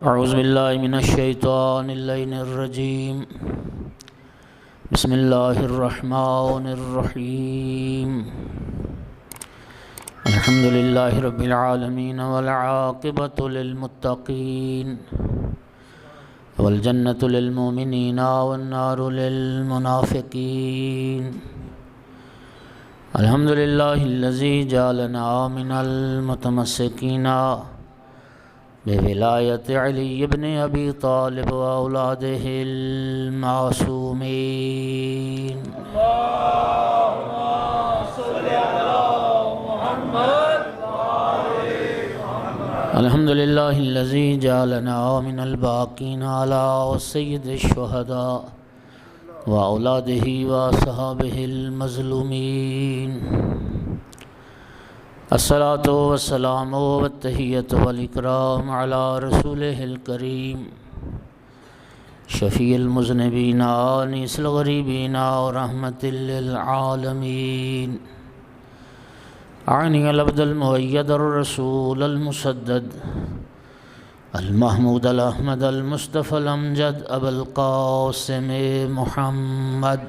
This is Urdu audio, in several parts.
اعوذ باللہ من الشیطان اللعین الرجیم بسم اللہ الرحمن الرحیم الحمد للہ رب العالمین والعاقبۃ للمتقین والجنۃ للمؤمنین والنار للمنافقین الحمد للہ الذی جعلنا من المتمسکین بولایت علی بن ابی طالب و اولادہ المعصومین الحمد للہ الذی جعلنا من الباقین علی سید الشہداء و اولادہ و اصحابہ المظلومین الصلاۃ والسلام والتحیۃ والاکرام علی رسولہ الکریم شفیع المذنبین انیس الغریبین ورحمۃ للعالمین عنی العبد المؤید الرسول المسدد المحمود الاحمد المصطفى الامجد ابو القاسم محمد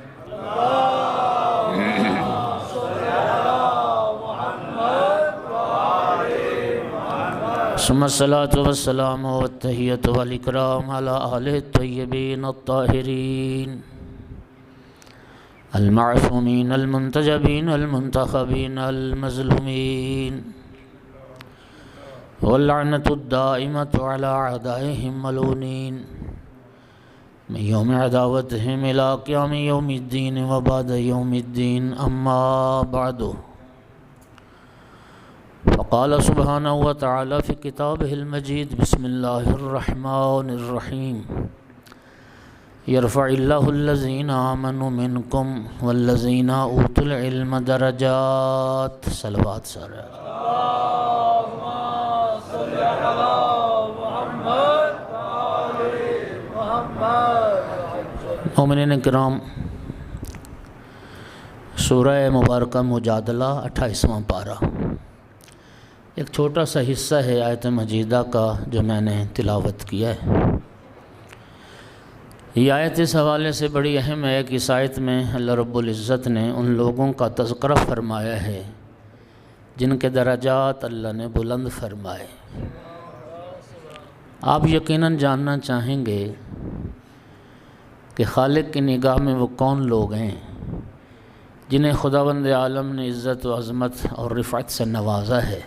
ثم الصلاة والسلام والتحیۃ والاکرام علی آلہ الطیبین الطاہرین المعصومین المنتجبین المنتخبین المظلومین واللعنۃ الدائمۃ علی اعدائہم ملعونین من یوم عداوتہم الی قیام یوم الدین وبعد یوم الدین اما بعد فقال سبحانہ وتعالی فی کتابہ المجید بسم اللہ الرحمن الرحیم یرفع اللہ الذین آمنوا منکم والذین اوتوا العلم درجات صلوات سارے مومنین کرام، سورہ مبارکہ مجادلہ 28واں پارہ ایک چھوٹا سا حصہ ہے آیت مجیدہ کا جو میں نے تلاوت کیا ہے۔ یہ آیت اس حوالے سے بڑی اہم ہے کہ اس آیت میں اللہ رب العزت نے ان لوگوں کا تذکرہ فرمایا ہے جن کے درجات اللہ نے بلند فرمائے۔ آپ یقیناً جاننا چاہیں گے کہ خالق کی نگاہ میں وہ کون لوگ ہیں جنہیں خداوند عالم نے عزت و عظمت اور رفعت سے نوازا ہے،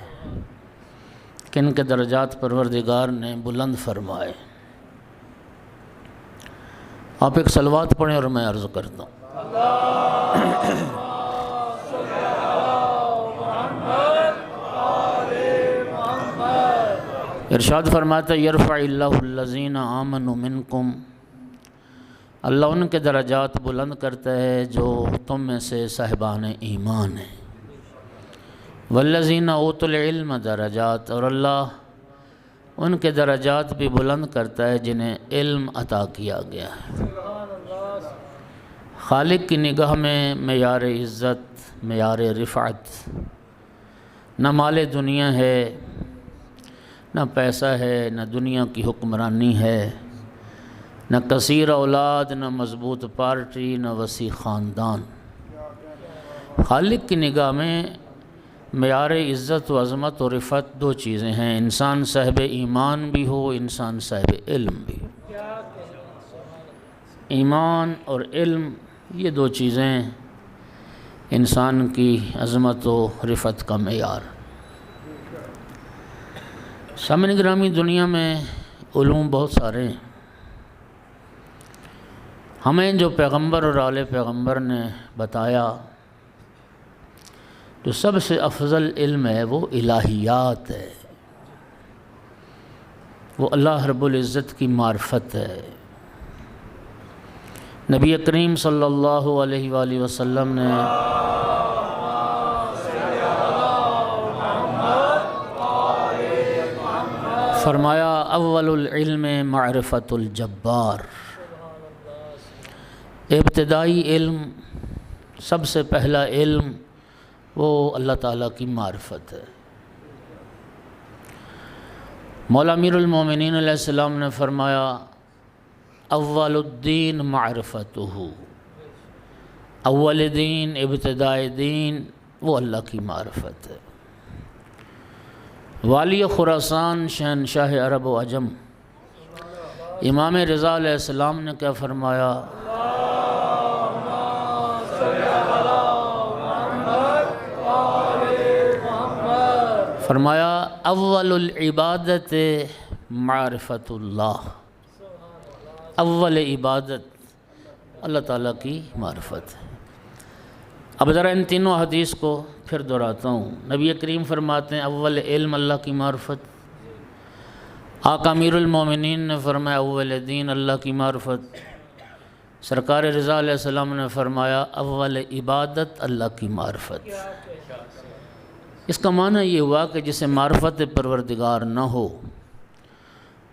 کن کے درجات پروردگار نے بلند فرمائے۔ آپ ایک صلوات پڑھیں اور میں عرض کرتا ہوں۔ ارشاد فرماتا ہے یرفع اللہ الذین آمنوا منکم، اللہ ان کے درجات بلند کرتا ہے جو تم میں سے صاحبان ایمان ہیں۔ والذین اوتوا العلم درجات، اور اللہ ان کے درجات بھی بلند کرتا ہے جنہیں علم عطا کیا گیا ہے۔ خالق کی نگاہ میں معیار عزت، معیار رفعت نہ مال دنیا ہے، نہ پیسہ ہے، نہ دنیا کی حکمرانی ہے، نہ کثیر اولاد، نہ مضبوط پارٹی، نہ وسیع خاندان۔ خالق کی نگاہ میں معیار عزت و عظمت و رفعت دو چیزیں ہیں، انسان صاحب ایمان بھی ہو، انسان صاحب علم بھی ہو۔ ایمان اور علم یہ دو چیزیں انسان کی عظمت و رفعت کا معیار۔ سامعین گرامی، دنیا میں علوم بہت سارے ہیں، ہمیں جو پیغمبر اور آل پیغمبر نے بتایا جو سب سے افضل علم ہے وہ الہیات ہے، وہ اللہ رب العزت کی معرفت ہے۔ نبی کریم صلی اللہ علیہ وآلہ وسلم نے فرمایا اول العلم معرفت الجبار، ابتدائی علم، سب سے پہلا علم وہ اللہ تعالیٰ کی معرفت ہے۔ مولا امیر المومنین علیہ السلام نے فرمایا اول الدین معرفتہ، اول دین ابتدائی دین وہ اللہ کی معرفت ہے۔ والی خراسان شہنشاہ عرب و عجم امام رضا علیہ السلام نے کیا فرمایا؟ فرمایا اول العبادت معرفت اللہ، اول عبادت اللہ تعالیٰ کی معرفت ہے۔ اب ذرا ان تینوں حدیث کو پھر دہراتا ہوں۔ نبی کریم فرماتے ہیں اول علم اللہ کی معرفت، آقا امیر المومنین نے فرمایا اول دین اللہ کی معرفت، سرکار رضا علیہ السلام نے فرمایا اول عبادت اللہ کی معرفت۔ اس کا معنی یہ ہوا کہ جسے معرفت پروردگار نہ ہو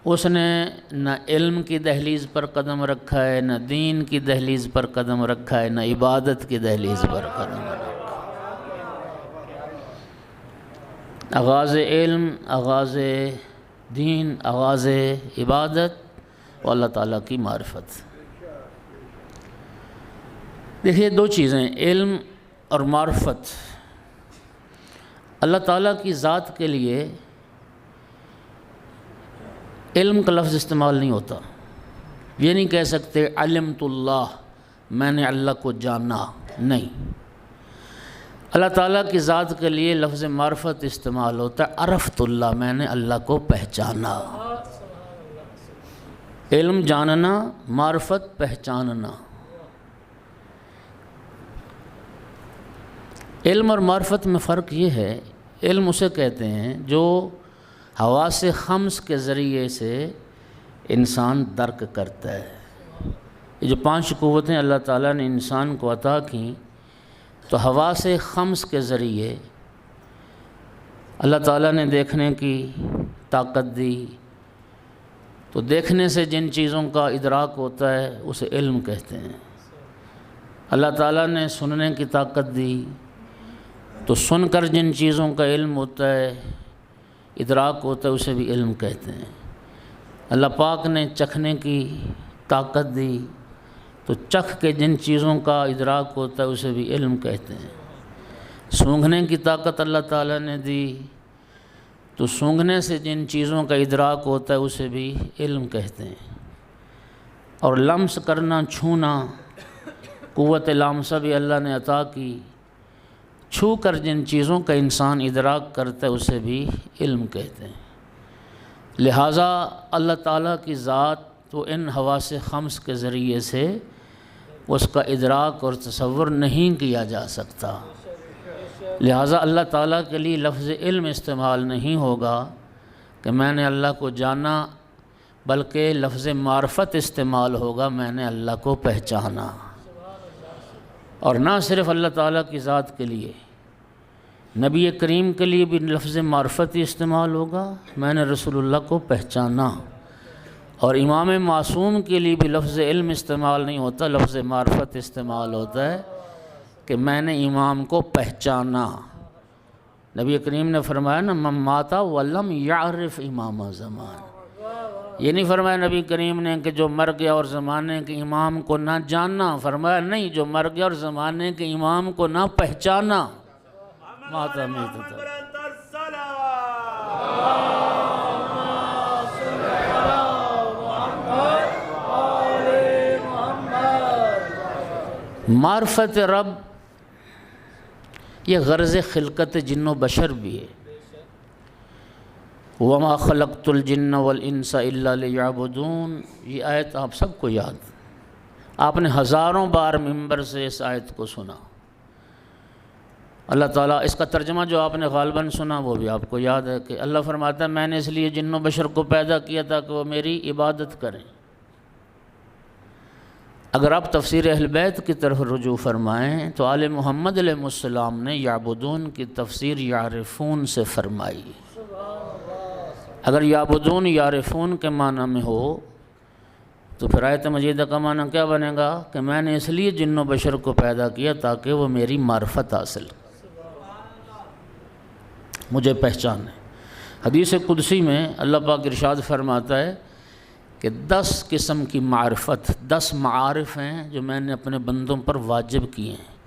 اس نے نہ علم کی دہلیز پر قدم رکھا ہے، نہ دین کی دہلیز پر قدم رکھا ہے، نہ عبادت کی دہلیز پر قدم رکھا۔ آغاز علم، آغاز دین، آغاز عبادت و اللہ تعالیٰ کی معرفت۔ دیکھیے دو چیزیں، علم اور معرفت۔ اللہ تعالیٰ کی ذات کے لیے علم کا لفظ استعمال نہیں ہوتا۔ یہ نہیں کہہ سکتے علمت اللہ، میں نے اللہ کو جانا، نہیں۔ اللہ تعالیٰ کی ذات کے لیے لفظ معرفت استعمال ہوتا ہے، عرفت اللہ، میں نے اللہ کو پہچانا۔ علم جاننا، معرفت پہچاننا۔ علم اور معرفت میں فرق یہ ہے، علم اسے کہتے ہیں جو حواس خمس کے ذریعے سے انسان درک کرتا ہے۔ یہ جو 5 قوتیں اللہ تعالیٰ نے انسان کو عطا کیں تو حواس خمس کے ذریعے اللہ تعالیٰ نے دیکھنے کی طاقت دی، تو دیکھنے سے جن چیزوں کا ادراک ہوتا ہے اسے علم کہتے ہیں۔ اللہ تعالیٰ نے سننے کی طاقت دی تو سن کر جن چیزوں کا علم ہوتا ہے، ادراک ہوتا ہے، اسے بھی علم کہتے ہیں۔ اللہ پاک نے چکھنے کی طاقت دی تو چکھ کے جن چیزوں کا ادراک ہوتا ہے اسے بھی علم کہتے ہیں۔ سونگھنے کی طاقت اللہ تعالیٰ نے دی تو سونگھنے سے جن چیزوں کا ادراک ہوتا ہے اسے بھی علم کہتے ہیں۔ اور لمس کرنا، چھونا، قوت لامسہ بھی اللہ نے عطا کی، چھو کر جن چیزوں کا انسان ادراک کرتا ہے اسے بھی علم کہتے ہیں۔ لہٰذا اللہ تعالیٰ کی ذات تو ان حواس خمس کے ذریعے سے اس کا ادراک اور تصور نہیں کیا جا سکتا، لہٰذا اللہ تعالیٰ کے لیے لفظ علم استعمال نہیں ہوگا کہ میں نے اللہ کو جانا، بلکہ لفظ معرفت استعمال ہوگا، میں نے اللہ کو پہچانا۔ اور نہ صرف اللہ تعالیٰ کی ذات کے لیے، نبی کریم کے لیے بھی لفظ معرفت ہی استعمال ہوگا، میں نے رسول اللہ کو پہچانا۔ اور امام معصوم کے لیے بھی لفظ علم استعمال نہیں ہوتا، لفظ معرفت استعمال ہوتا ہے کہ میں نے امام کو پہچانا۔ نبی کریم نے فرمایا نا من مات ولم یعرف امام زمان، یہ نہیں فرمایا نبی کریم نے کہ جو مر گیا اور زمانے کے امام کو نہ جاننا، فرمایا نہیں، جو مر گیا اور زمانے کے امام کو نہ پہچانا۔ ماتا میتا معرفت رب یہ غرض خلقت جن و بشر بھی ہے۔ وَمَا خَلَقْتُ الْجِنَّ وَالْإِنسَ إِلَّا لِيَعْبُدُونَ، یہ آیت آپ سب کو یاد، آپ نے ہزاروں بار منبر سے اس آیت کو سنا۔ اللہ تعالیٰ اس کا ترجمہ جو آپ نے غالباً سنا وہ بھی آپ کو یاد ہے کہ اللہ فرماتا ہے میں نے اس لیے جن و بشر کو پیدا کیا تھا کہ وہ میری عبادت کریں۔ اگر آپ تفسیر اہل بیت کی طرف رجوع فرمائیں تو آل محمد علیہ السلام نے یعبدون کی تفسیر یعرفون سے فرمائی۔ اگر یعبدون یعرفون کے معنی میں ہو تو پھر آیت مجیدہ کا معنی کیا بنے گا کہ میں نے اس لیے جن و بشر کو پیدا کیا تاکہ وہ میری معرفت حاصل، مجھے پہچانے۔ حدیث قدسی میں اللہ پاک ارشاد فرماتا ہے کہ 10 قسم کی معرفت، 10 معارف ہیں جو میں نے اپنے بندوں پر واجب کیے ہیں۔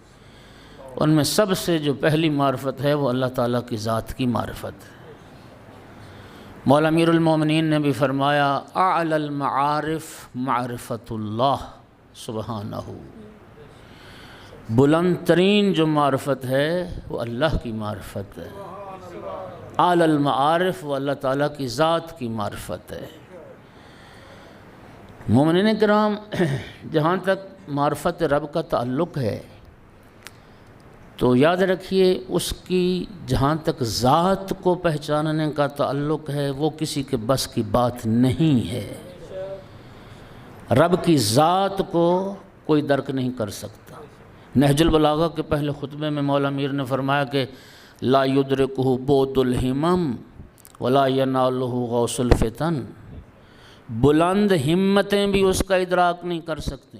ان میں سب سے جو پہلی معرفت ہے وہ اللہ تعالیٰ کی ذات کی معرفت ہے۔ مولا امیر المومنین نے بھی فرمایا اعلی المعارف معرفت اللہ سبحانہ، بلند ترین جو معرفت ہے وہ اللہ کی معرفت ہے۔ اعلی المعارف وہ اللہ تعالیٰ کی ذات کی معرفت ہے۔ مومنین کرام، جہاں تک معرفت رب کا تعلق ہے تو یاد رکھیے اس کی جہاں تک ذات کو پہچاننے کا تعلق ہے وہ کسی کے بس کی بات نہیں ہے۔ رب کی ذات کو کوئی درک نہیں کر سکتا۔ نہج البلاغہ کے پہلے خطبے میں مولا امیر نے فرمایا کہ لا یدرکہ بعد الہمم ولا ینالہ غوث الفتن، بلند ہمتیں بھی اس کا ادراک نہیں کر سکتی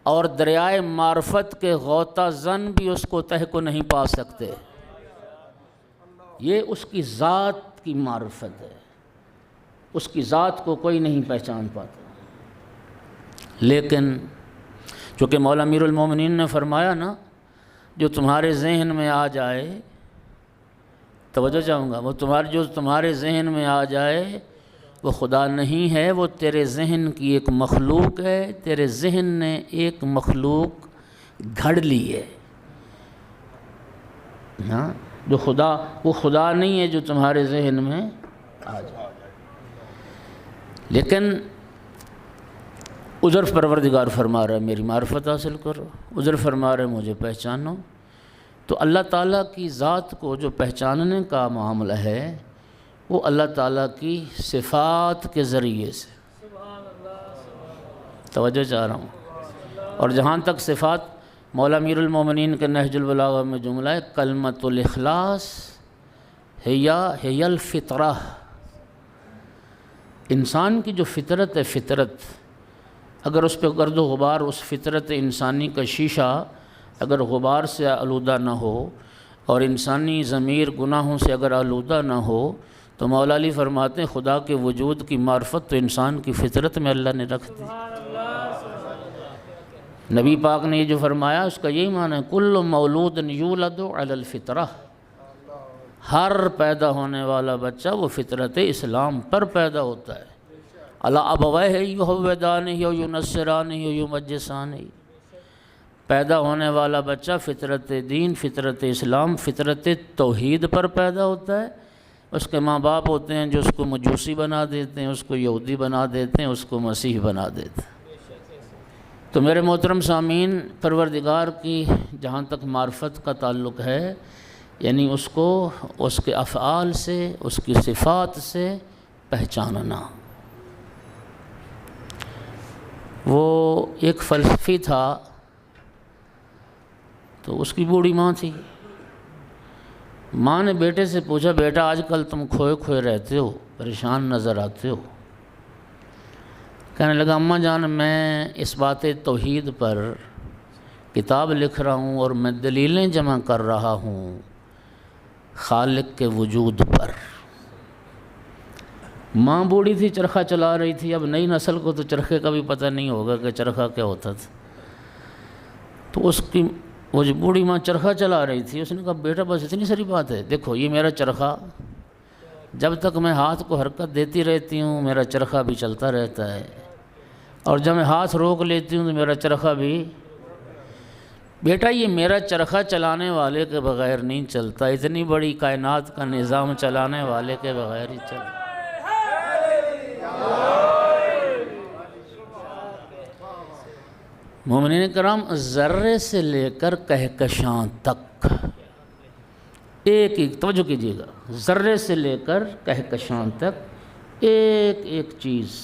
اور دریائے معرفت کے غوطہ زن بھی اس کو تہ کو نہیں پا سکتے۔ یہ اس کی ذات کی معرفت ہے، اس کی ذات کو کوئی نہیں پہچان پاتا۔ لیکن چونکہ مولا امیر المومنین نے فرمایا نا، جو تمہارے ذہن میں آ جائے، توجہ چاہوں گا، وہ جو تمہارے ذہن میں آ جائے وہ خدا نہیں ہے، وہ تیرے ذہن کی ایک مخلوق ہے، تیرے ذہن نے ایک مخلوق گھڑ لی ہے۔ ہاں، جو خدا، وہ خدا نہیں ہے جو تمہارے ذہن میں آ جائے۔ لیکن عذر پروردگار فرما رہا ہے میری معرفت حاصل کرو، عذر فرما رہا ہے مجھے پہچانو۔ تو اللہ تعالیٰ کی ذات کو جو پہچاننے کا معاملہ ہے وہ اللہ تعالیٰ کی صفات کے ذریعے سے، توجہ چاہ رہا ہوں۔ اور جہاں تک صفات، مولا امیر المومنین کے نہج البلاغہ میں جملہ ہے کلمۃ الاخلاص ہی الفطرہ، انسان کی جو فطرت ہے، فطرت اگر اس پہ گرد و غبار، اس فطرت انسانی کا شیشہ اگر غبار سے آلودہ نہ ہو اور انسانی ضمیر گناہوں سے اگر آلودہ نہ ہو تو مولا علی فرماتے ہیں خدا کے وجود کی معرفت تو انسان کی فطرت میں اللہ نے رکھ دی۔ نبی پاک نے یہ جو فرمایا اس کا یہی معنی ہے کل مولود یولد علی الفطرہ، ہر پیدا ہونے والا بچہ وہ فطرت اسلام پر پیدا ہوتا ہے۔ الا ابویہ یہودانہ و ینصرانہ و یمجسانہ، پیدا ہونے والا بچہ فطرت دین، فطرت اسلام، فطرت توحید پر پیدا ہوتا ہے۔ اس کے ماں باپ ہوتے ہیں جو اس کو مجوسی بنا دیتے ہیں، اس کو یہودی بنا دیتے ہیں، اس کو مسیح بنا دیتے ہیں۔ تو میرے محترم سامعین، پروردگار کی جہاں تک معرفت کا تعلق ہے، یعنی اس کو اس کے افعال سے، اس کی صفات سے پہچاننا۔ وہ ایک فلسفی تھا، تو اس کی بوڑھی ماں تھی۔ ماں نے بیٹے سے پوچھا بیٹا آج کل تم کھوئے کھوئے رہتے ہو، پریشان نظر آتے ہو۔ کہنے لگا اماں جان میں اس بات توحید پر کتاب لکھ رہا ہوں اور میں دلیلیں جمع کر رہا ہوں خالق کے وجود پر۔ ماں بوڑھی تھی، چرخہ چلا رہی تھی، اب نئی نسل کو تو چرخے کا بھی پتہ نہیں ہوگا کہ چرخہ کیا ہوتا تھا۔ تو اس کی وہ جو بوڑھی ماں چرخہ چلا رہی تھی، اس نے کہا بیٹا بس اتنی ساری بات ہے، دیکھو یہ میرا چرخہ، جب تک میں ہاتھ کو حرکت دیتی رہتی ہوں میرا چرخہ بھی چلتا رہتا ہے، اور جب میں ہاتھ روک لیتی ہوں تو میرا چرخہ بھی، بیٹا یہ میرا چرخہ چلانے والے کے بغیر نہیں چلتا، اتنی بڑی کائنات کا نظام چلانے والے کے بغیر ہی چلتا۔ مومنین کرام، ذرے سے لے کر کہکشاں تک، ایک ایک توجہ کیجیے گا، ذرے سے لے کر کہکشاں تک ایک ایک چیز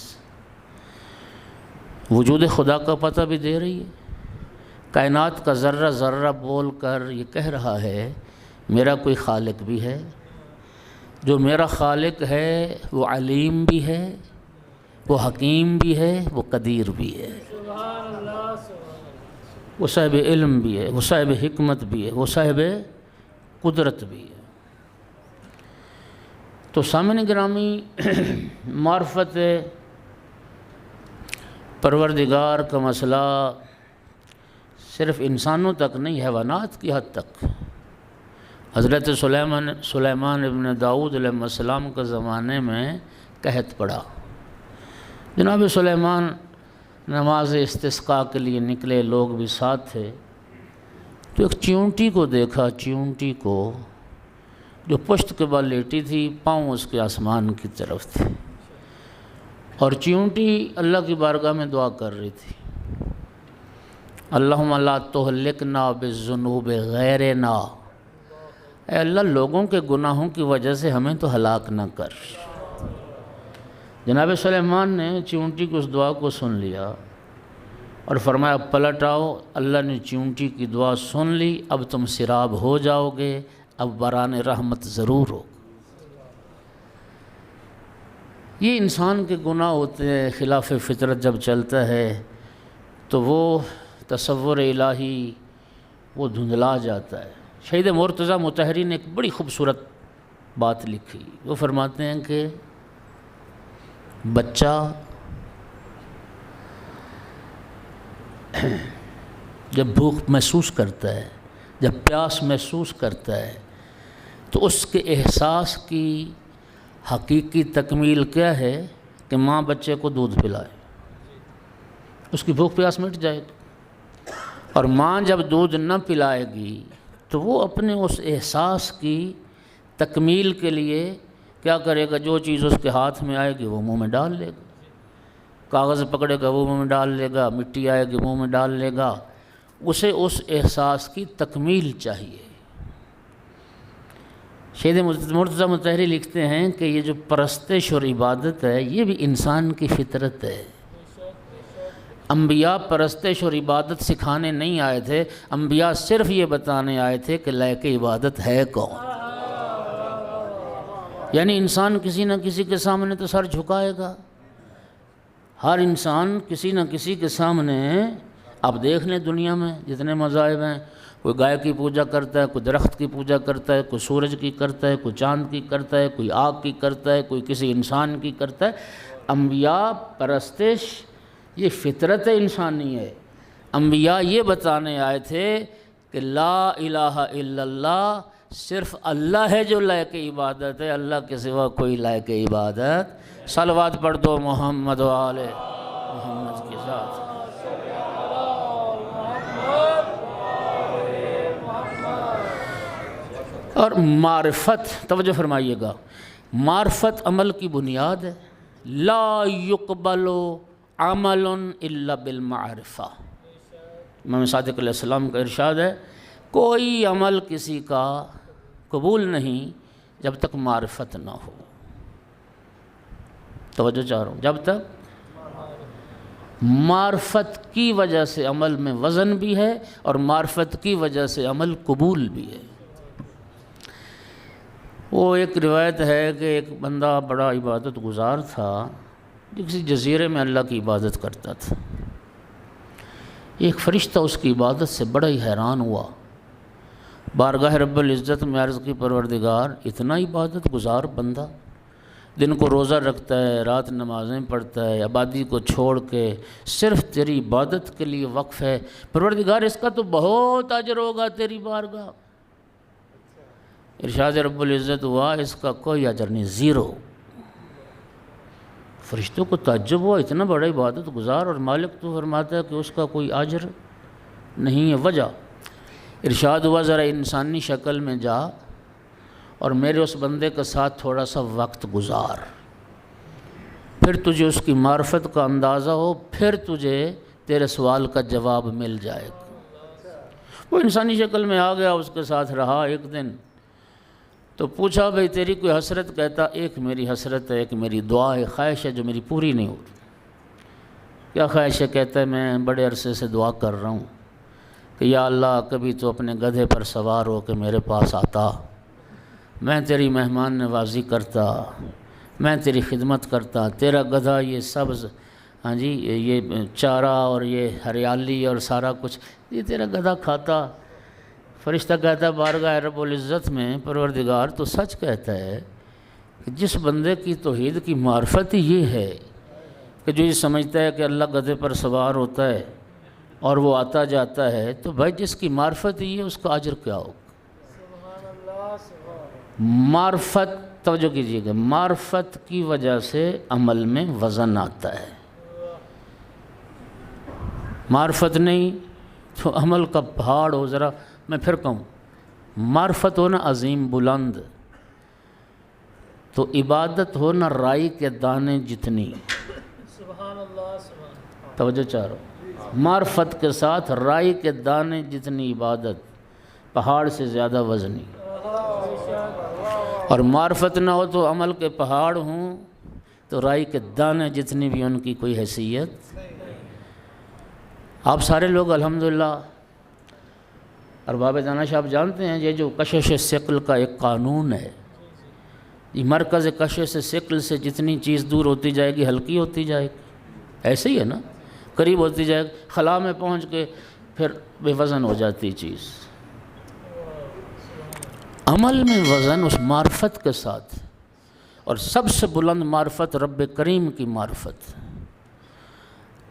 وجود خدا کا پتہ بھی دے رہی ہے۔ کائنات کا ذرہ ذرہ بول کر یہ کہہ رہا ہے میرا کوئی خالق بھی ہے، جو میرا خالق ہے وہ علیم بھی ہے، وہ حکیم بھی ہے، وہ قدیر بھی ہے، وہ صاحب علم بھی ہے، وہ صاحب حکمت بھی ہے، وہ صاحب قدرت بھی ہے۔ تو سامعین گرامی، معرفت پروردگار کا مسئلہ صرف انسانوں تک نہیں، حیوانات کی حد تک۔ حضرت سلیمان ابن داؤد علیہ السلام کے زمانے میں قحط پڑا۔ جناب سلیمان نماز استسقاء کے لیے نکلے، لوگ بھی ساتھ تھے، تو ایک چیونٹی کو دیکھا، چیونٹی کو جو پشت کے بل لیٹی تھی، پاؤں اس کے آسمان کی طرف تھے، اور چیونٹی اللہ کی بارگاہ میں دعا کر رہی تھی، اللہم لا تہلکنا بالذنوب غیرنا، اے اللہ لوگوں کے گناہوں کی وجہ سے ہمیں تو ہلاک نہ کر۔ جناب سلیمان نے چیونٹی کی اس دعا کو سن لیا اور فرمایا پلٹ آؤ، اللہ نے چیونٹی کی دعا سن لی، اب تم سیراب ہو جاؤ گے، اب باران رحمت ضرور ہو۔ یہ انسان کے گناہ ہوتے ہیں، خلاف فطرت جب چلتا ہے تو وہ تصور الہی وہ دھندلا جاتا ہے۔ شہید مرتضیٰ مطہری نے ایک بڑی خوبصورت بات لکھی، وہ فرماتے ہیں کہ بچہ جب بھوک محسوس کرتا ہے، جب پیاس محسوس کرتا ہے، تو اس کے احساس کی حقیقی تکمیل کیا ہے کہ ماں بچے کو دودھ پلائے، اس کی بھوک پیاس مٹ جائے گی۔ اور ماں جب دودھ نہ پلائے گی تو وہ اپنے اس احساس کی تکمیل کے لیے کیا کرے گا؟ جو چیز اس کے ہاتھ میں آئے گی وہ منہ میں ڈال لے گا، کاغذ پکڑے گا وہ منہ میں ڈال لے گا، مٹی آئے گی منہ میں ڈال لے گا، اسے اس احساس کی تکمیل چاہیے۔ شہید مرتضیٰ مطہری لکھتے ہیں کہ یہ جو پرستش اور عبادت ہے یہ بھی انسان کی فطرت ہے۔ انبیاء پرستش اور عبادت سکھانے نہیں آئے تھے، انبیاء صرف یہ بتانے آئے تھے کہ لائق عبادت ہے کون۔ یعنی انسان کسی نہ کسی کے سامنے تو سر جھکائے گا، ہر انسان کسی نہ کسی کے سامنے، آپ دیکھ لیں دنیا میں جتنے مذاہب ہیں، کوئی گائے کی پوجا کرتا ہے، کوئی درخت کی پوجا کرتا ہے، کوئی سورج کی کرتا ہے، کوئی چاند کی کرتا ہے، کوئی آگ کی کرتا ہے، کوئی کسی انسان کی کرتا ہے۔ انبیاء پرستش یہ فطرت انسانی ہے۔ انبیاء یہ بتانے آئے تھے کہ لا الہ الا اللہ، صرف اللہ ہے جو لائق عبادت ہے، اللہ کے سوا کوئی لائق عبادت۔ صلوات پڑھ دو محمد و آل محمد کے ساتھ۔ اور معرفت، توجہ فرمائیے گا، معرفت عمل کی بنیاد ہے۔ لا يقبل عمل الا بالمعرفہ، امام صادق علیہ السلام کا ارشاد ہے، کوئی عمل کسی کا قبول نہیں جب تک معرفت نہ ہو۔ توجہ چاہ رہا ہوں، جب تک معرفت کی وجہ سے عمل میں وزن بھی ہے اور معرفت کی وجہ سے عمل قبول بھی ہے۔ وہ ایک روایت ہے کہ ایک بندہ بڑا عبادت گزار تھا، کسی جزیرے میں اللہ کی عبادت کرتا تھا۔ ایک فرشتہ اس کی عبادت سے بڑا ہی حیران ہوا، بارگاہ رب العزت میں عرض کی پروردگار اتنا عبادت گزار بندہ، دن کو روزہ رکھتا ہے، رات نمازیں پڑھتا ہے، آبادی کو چھوڑ کے صرف تیری عبادت کے لیے وقف ہے، پروردگار اس کا تو بہت اجر ہوگا تیری بارگاہ۔ ارشاد رب العزت ہوا اس کا کوئی اجر نہیں، زیرو۔ فرشتوں کو تعجب ہوا، اتنا بڑا عبادت گزار اور مالک تو فرماتا ہے کہ اس کا کوئی اجر نہیں ہے۔ وجہ ارشاد ہوا ذرا انسانی شکل میں جا اور میرے اس بندے کے ساتھ تھوڑا سا وقت گزار، پھر تجھے اس کی معرفت کا اندازہ ہو، پھر تجھے تیرے سوال کا جواب مل جائے گا۔ وہ انسانی شکل میں آ گیا، اس کے ساتھ رہا ایک دن، تو پوچھا بھئی تیری کوئی حسرت؟ کہتا ایک میری حسرت ہے، ایک میری دعا ہے، خواہش ہے جو میری پوری نہیں ہو رہی۔ کیا خواہش ہے؟ کہتا ہے میں بڑے عرصے سے دعا کر رہا ہوں کہ یا اللہ کبھی تو اپنے گدھے پر سوار ہو کے میرے پاس آتا، میں تیری مہمان نوازی کرتا، میں تیری خدمت کرتا، تیرا گدھا یہ سبز، ہاں جی یہ چارہ اور یہ ہریالی اور سارا کچھ یہ تیرا گدھا کھاتا۔ فرشتہ کہتا ہے بارگاہ رب العزت میں پروردگار تو سچ کہتا ہے کہ جس بندے کی توحید کی معرفت ہی یہ ہے کہ جو یہ سمجھتا ہے کہ اللہ گدھے پر سوار ہوتا ہے اور وہ آتا جاتا ہے، تو بھائی جس کی معرفت ہی ہے اس کا اجر کیا ہوگا؟ معرفت، توجہ کیجیے گا، معرفت کی وجہ سے عمل میں وزن آتا ہے۔ معرفت نہیں تو عمل کا پہاڑ ہو، ذرا میں پھر کہوں، معرفت ہو نا عظیم بلند، تو عبادت ہو نا رائی کے دانے جتنی۔ توجہ چاہ رہا ہوں، معرفت کے ساتھ رائی کے دانے جتنی عبادت، پہاڑ سے زیادہ وزنی۔ اور معرفت نہ ہو تو عمل کے پہاڑ ہوں تو رائی کے دانے جتنی بھی ان کی کوئی حیثیت۔ آپ سارے لوگ الحمدللہ ارباب دانش آپ جانتے ہیں، یہ جو کشش ثقل کا ایک قانون ہے، یہ مرکز کشش ثقل سے جتنی چیز دور ہوتی جائے گی ہلکی ہوتی جائے گی، ایسے ہی ہے نا، قریب ہوتی جائے گی، خلا میں پہنچ کے پھر بے وزن ہو جاتی چیز۔ عمل میں وزن اس معرفت کے ساتھ، اور سب سے بلند معرفت رب کریم کی معرفت۔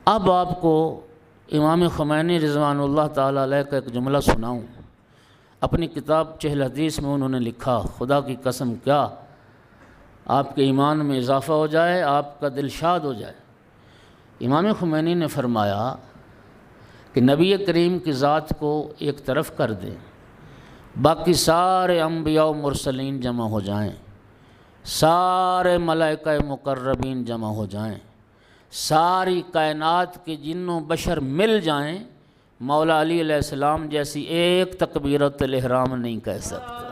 اب آپ کو امام خمینی رضوان اللہ تعالیٰ علیہ کا ایک جملہ سناؤں، اپنی کتاب چہل حدیث میں انہوں نے لکھا، خدا کی قسم کیا آپ کے ایمان میں اضافہ ہو جائے، آپ کا دل شاد ہو جائے۔ امام خمینی نے فرمایا کہ نبی کریم کی ذات کو ایک طرف کر دیں، باقی سارے انبیاء و مرسلین جمع ہو جائیں، سارے ملائکہ مقربین جمع ہو جائیں، ساری کائنات کے جن و بشر مل جائیں، مولا علی علیہ السلام جیسی ایک تکبیرۃ الاحرام نہیں کہہ سکتے۔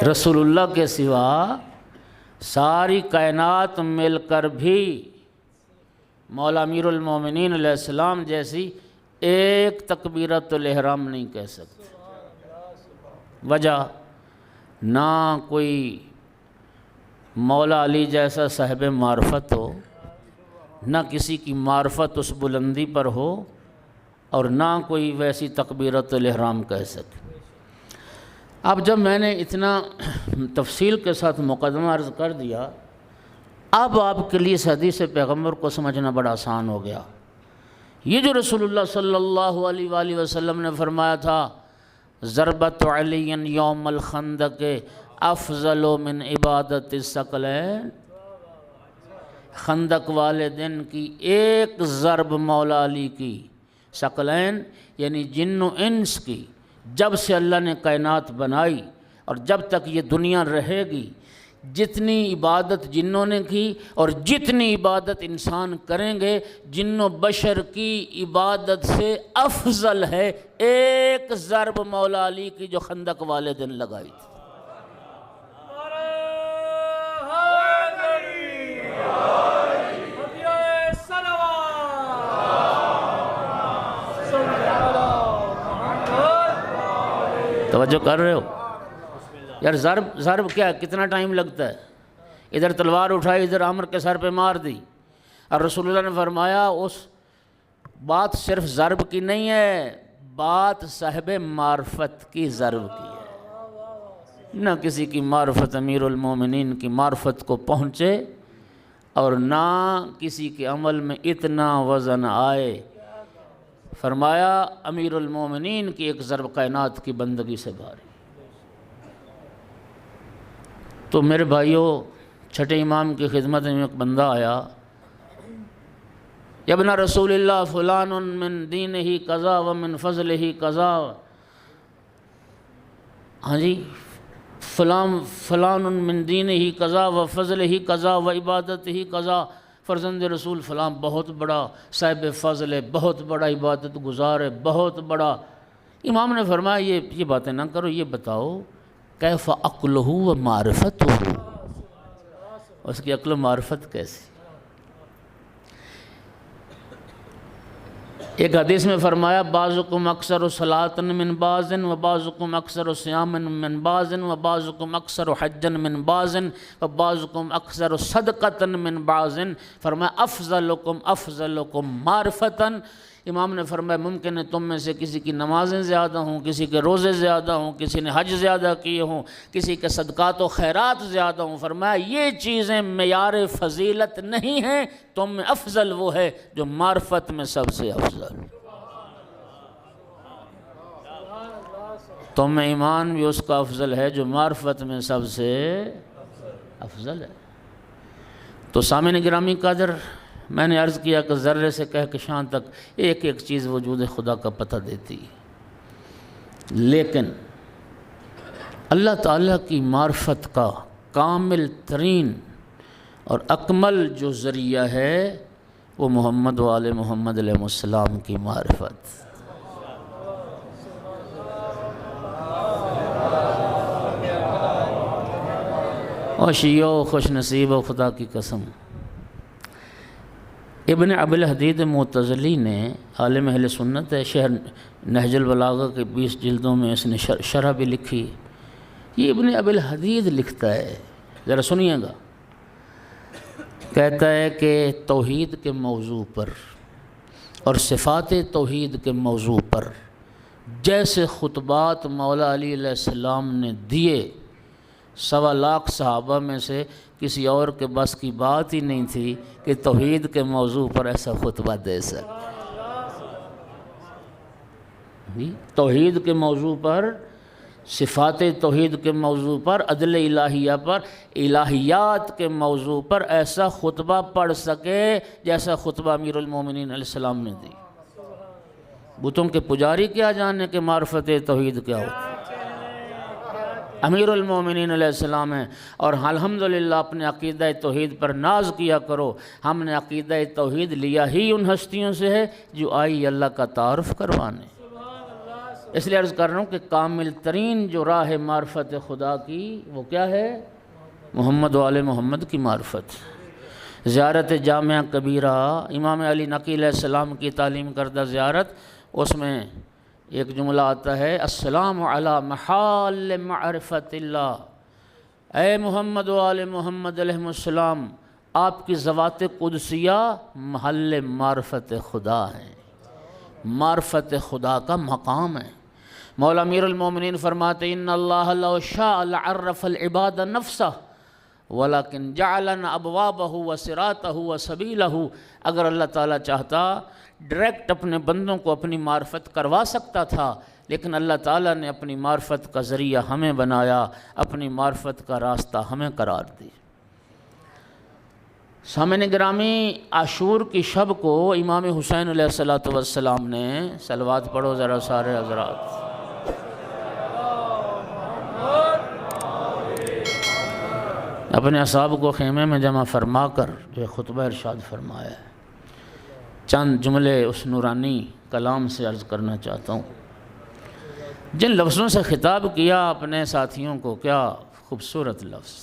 رسول اللہ کے سوا ساری کائنات مل کر بھی مولا امیر المومنین علیہ السلام جیسی ایک تکبیرۃ الاحرام نہیں کہہ سکتے۔ وجہ، نہ کوئی مولا علی جیسا صاحب معرفت ہو، نہ کسی کی معرفت اس بلندی پر ہو، اور نہ کوئی ویسی تکبیرۃ الاحرام کہہ سکے۔ اب جب میں نے اتنا تفصیل کے ساتھ مقدمہ عرض کر دیا، اب آپ کے لیے اس حدیث پیغمبر کو سمجھنا بڑا آسان ہو گیا۔ یہ جو رسول اللہ صلی اللہ علیہ وآلہ وسلم نے فرمایا تھا، ضربت علی یوم الخندق افضل من عبادت الثقلین، خندق والے دن کی ایک ضرب مولا علی کی، ثقلین یعنی جن و انس کی، جب سے اللہ نے کائنات بنائی اور جب تک یہ دنیا رہے گی، جتنی عبادت جنوں نے کی اور جتنی عبادت انسان کریں گے، جن و بشر کی عبادت سے افضل ہے ایک ضرب مولا علی کی جو خندق والے دن لگائی تھی۔ توجہ کر رہے ہو یار؟ ضرب کیا ہے؟ کتنا ٹائم لگتا ہے؟ ادھر تلوار اٹھائی، ادھر عامر کے سر پہ مار دی، اور رسول اللہ نے فرمایا اس بات صرف ضرب کی نہیں ہے، بات صاحب معرفت کی ضرب کی ہے۔ نہ کسی کی معرفت امیر المومنین کی معرفت کو پہنچے، اور نہ کسی کے عمل میں اتنا وزن آئے۔ فرمایا امیر المومنین کی ایک ضرب کائنات کی بندگی سے بھاری۔ تو میرے بھائیوں، چھٹے امام کی خدمت میں ایک بندہ آیا، یا ابن رسول اللہ فلان من دینہ قضا ومن فضلہ قضا، ہاں جی، فلان من دینہ قضا وفضلہ قضا وعبادتہ قضا، فرزند رسول فلاں بہت بڑا صاحب فضل ہے، بہت بڑا عبادت گزار ہے، بہت بڑا۔ امام نے فرمایا یہ باتیں نہ کرو، یہ بتاؤ کیف عقلہ و معرفتہ، اس کی عقل و معرفت کیسی؟ ایک حدیث میں فرمایا بعضکم اکثر صلاۃ من بعض و بعضکم اکثر صیام من بعض و بعضکم اکثر حجا من بعض و بعضکم اکثر صدقۃ من بعض، فرمایا افضلکم معرفۃ۔ امام نے فرمایا ممکن ہے تم میں سے کسی کی نمازیں زیادہ ہوں، کسی کے روزے زیادہ ہوں، کسی نے حج زیادہ کیے ہوں، کسی کے صدقات و خیرات زیادہ ہوں، فرمایا یہ چیزیں معیار فضیلت نہیں ہیں، تم میں افضل وہ ہے جو معرفت میں سب سے افضل۔ تم میں ایمان بھی اس کا افضل ہے جو معرفت میں سب سے افضل ہے۔ تو سامعین گرامی قدر، میں نے عرض کیا کہ ذرے سے کہکشان تک ایک ایک چیز وجود خدا کا پتہ دیتی، لیکن اللہ تعالیٰ کی معرفت کا کامل ترین اور اکمل جو ذریعہ ہے وہ محمد و آل محمد علیہ السلام کی معرفت۔ اور شیعو خوش نصیب و خدا کی قسم، ابن ابی الحدید معتزلی نے، عالم اہل سنت ہے، شرح نہج البلاغہ کے 20 جلدوں میں اس نے شرح بھی لکھی۔ یہ ابن ابی الحدید لکھتا ہے، ذرا سنیے گا، کہتا ہے کہ توحید کے موضوع پر اور صفات توحید کے موضوع پر جیسے خطبات مولا علی علیہ السلام نے دیے، 1.25 لاکھ صحابہ میں سے کسی اور کے بس کی بات ہی نہیں تھی کہ توحید کے موضوع پر ایسا خطبہ دے سکے۔ توحید کے موضوع پر، صفات توحید کے موضوع پر، عدل الہیہ پر، الہیات کے موضوع پر ایسا خطبہ پڑھ سکے جیسا خطبہ امیر المومنین علیہ السلام نے دی۔ بتوں کے پجاری کیا جانے کہ معرفت توحید کیا ہوتی، امیر المومنین علیہ السلام ہیں، اور الحمدللہ اپنے عقیدہ توحید پر ناز کیا کرو۔ ہم نے عقیدہ توحید لیا ہی ان ہستیوں سے ہے جو آئی اللہ کا تعارف کروانے۔ اس لیے عرض کر رہا ہوں کہ کامل ترین جو راہ معرفت خدا کی وہ کیا ہے؟ محمد و آل محمد کی معرفت۔ زیارت جامعہ کبیرہ، امام علی نقی علیہ السلام کی تعلیم کردہ زیارت، اس میں ایک جملہ آتا ہے، السلام علی محال معرفت اللہ، اے محمد و آل محمد علیہ السلام، آپ کی ذوات قدسیہ محل معرفت خدا ہیں، معرفت خدا کا مقام ہے۔ مولا امیر المومنین فرماتے ان اللہ لو شاء لعرف العباد نفسہ ولیکن جعلنا ابوابہ وصراطہ وسبیلہ، اگر اللہ تعالیٰ چاہتا ڈائریکٹ اپنے بندوں کو اپنی معرفت کروا سکتا تھا، لیکن اللہ تعالیٰ نے اپنی معرفت کا ذریعہ ہمیں بنایا، اپنی معرفت کا راستہ ہمیں قرار دی۔ سامعین گرامی، عاشور کی شب کو امام حسین علیہ السلام نے، صلوات پڑھو ذرا سارے حضرات، اپنے اصحاب کو خیمے میں جمع فرما کر جو خطبہ ارشاد فرمایا ہے، چند جملے اس نورانی کلام سے عرض کرنا چاہتا ہوں۔ جن لفظوں سے خطاب کیا اپنے ساتھیوں کو، کیا خوبصورت لفظ۔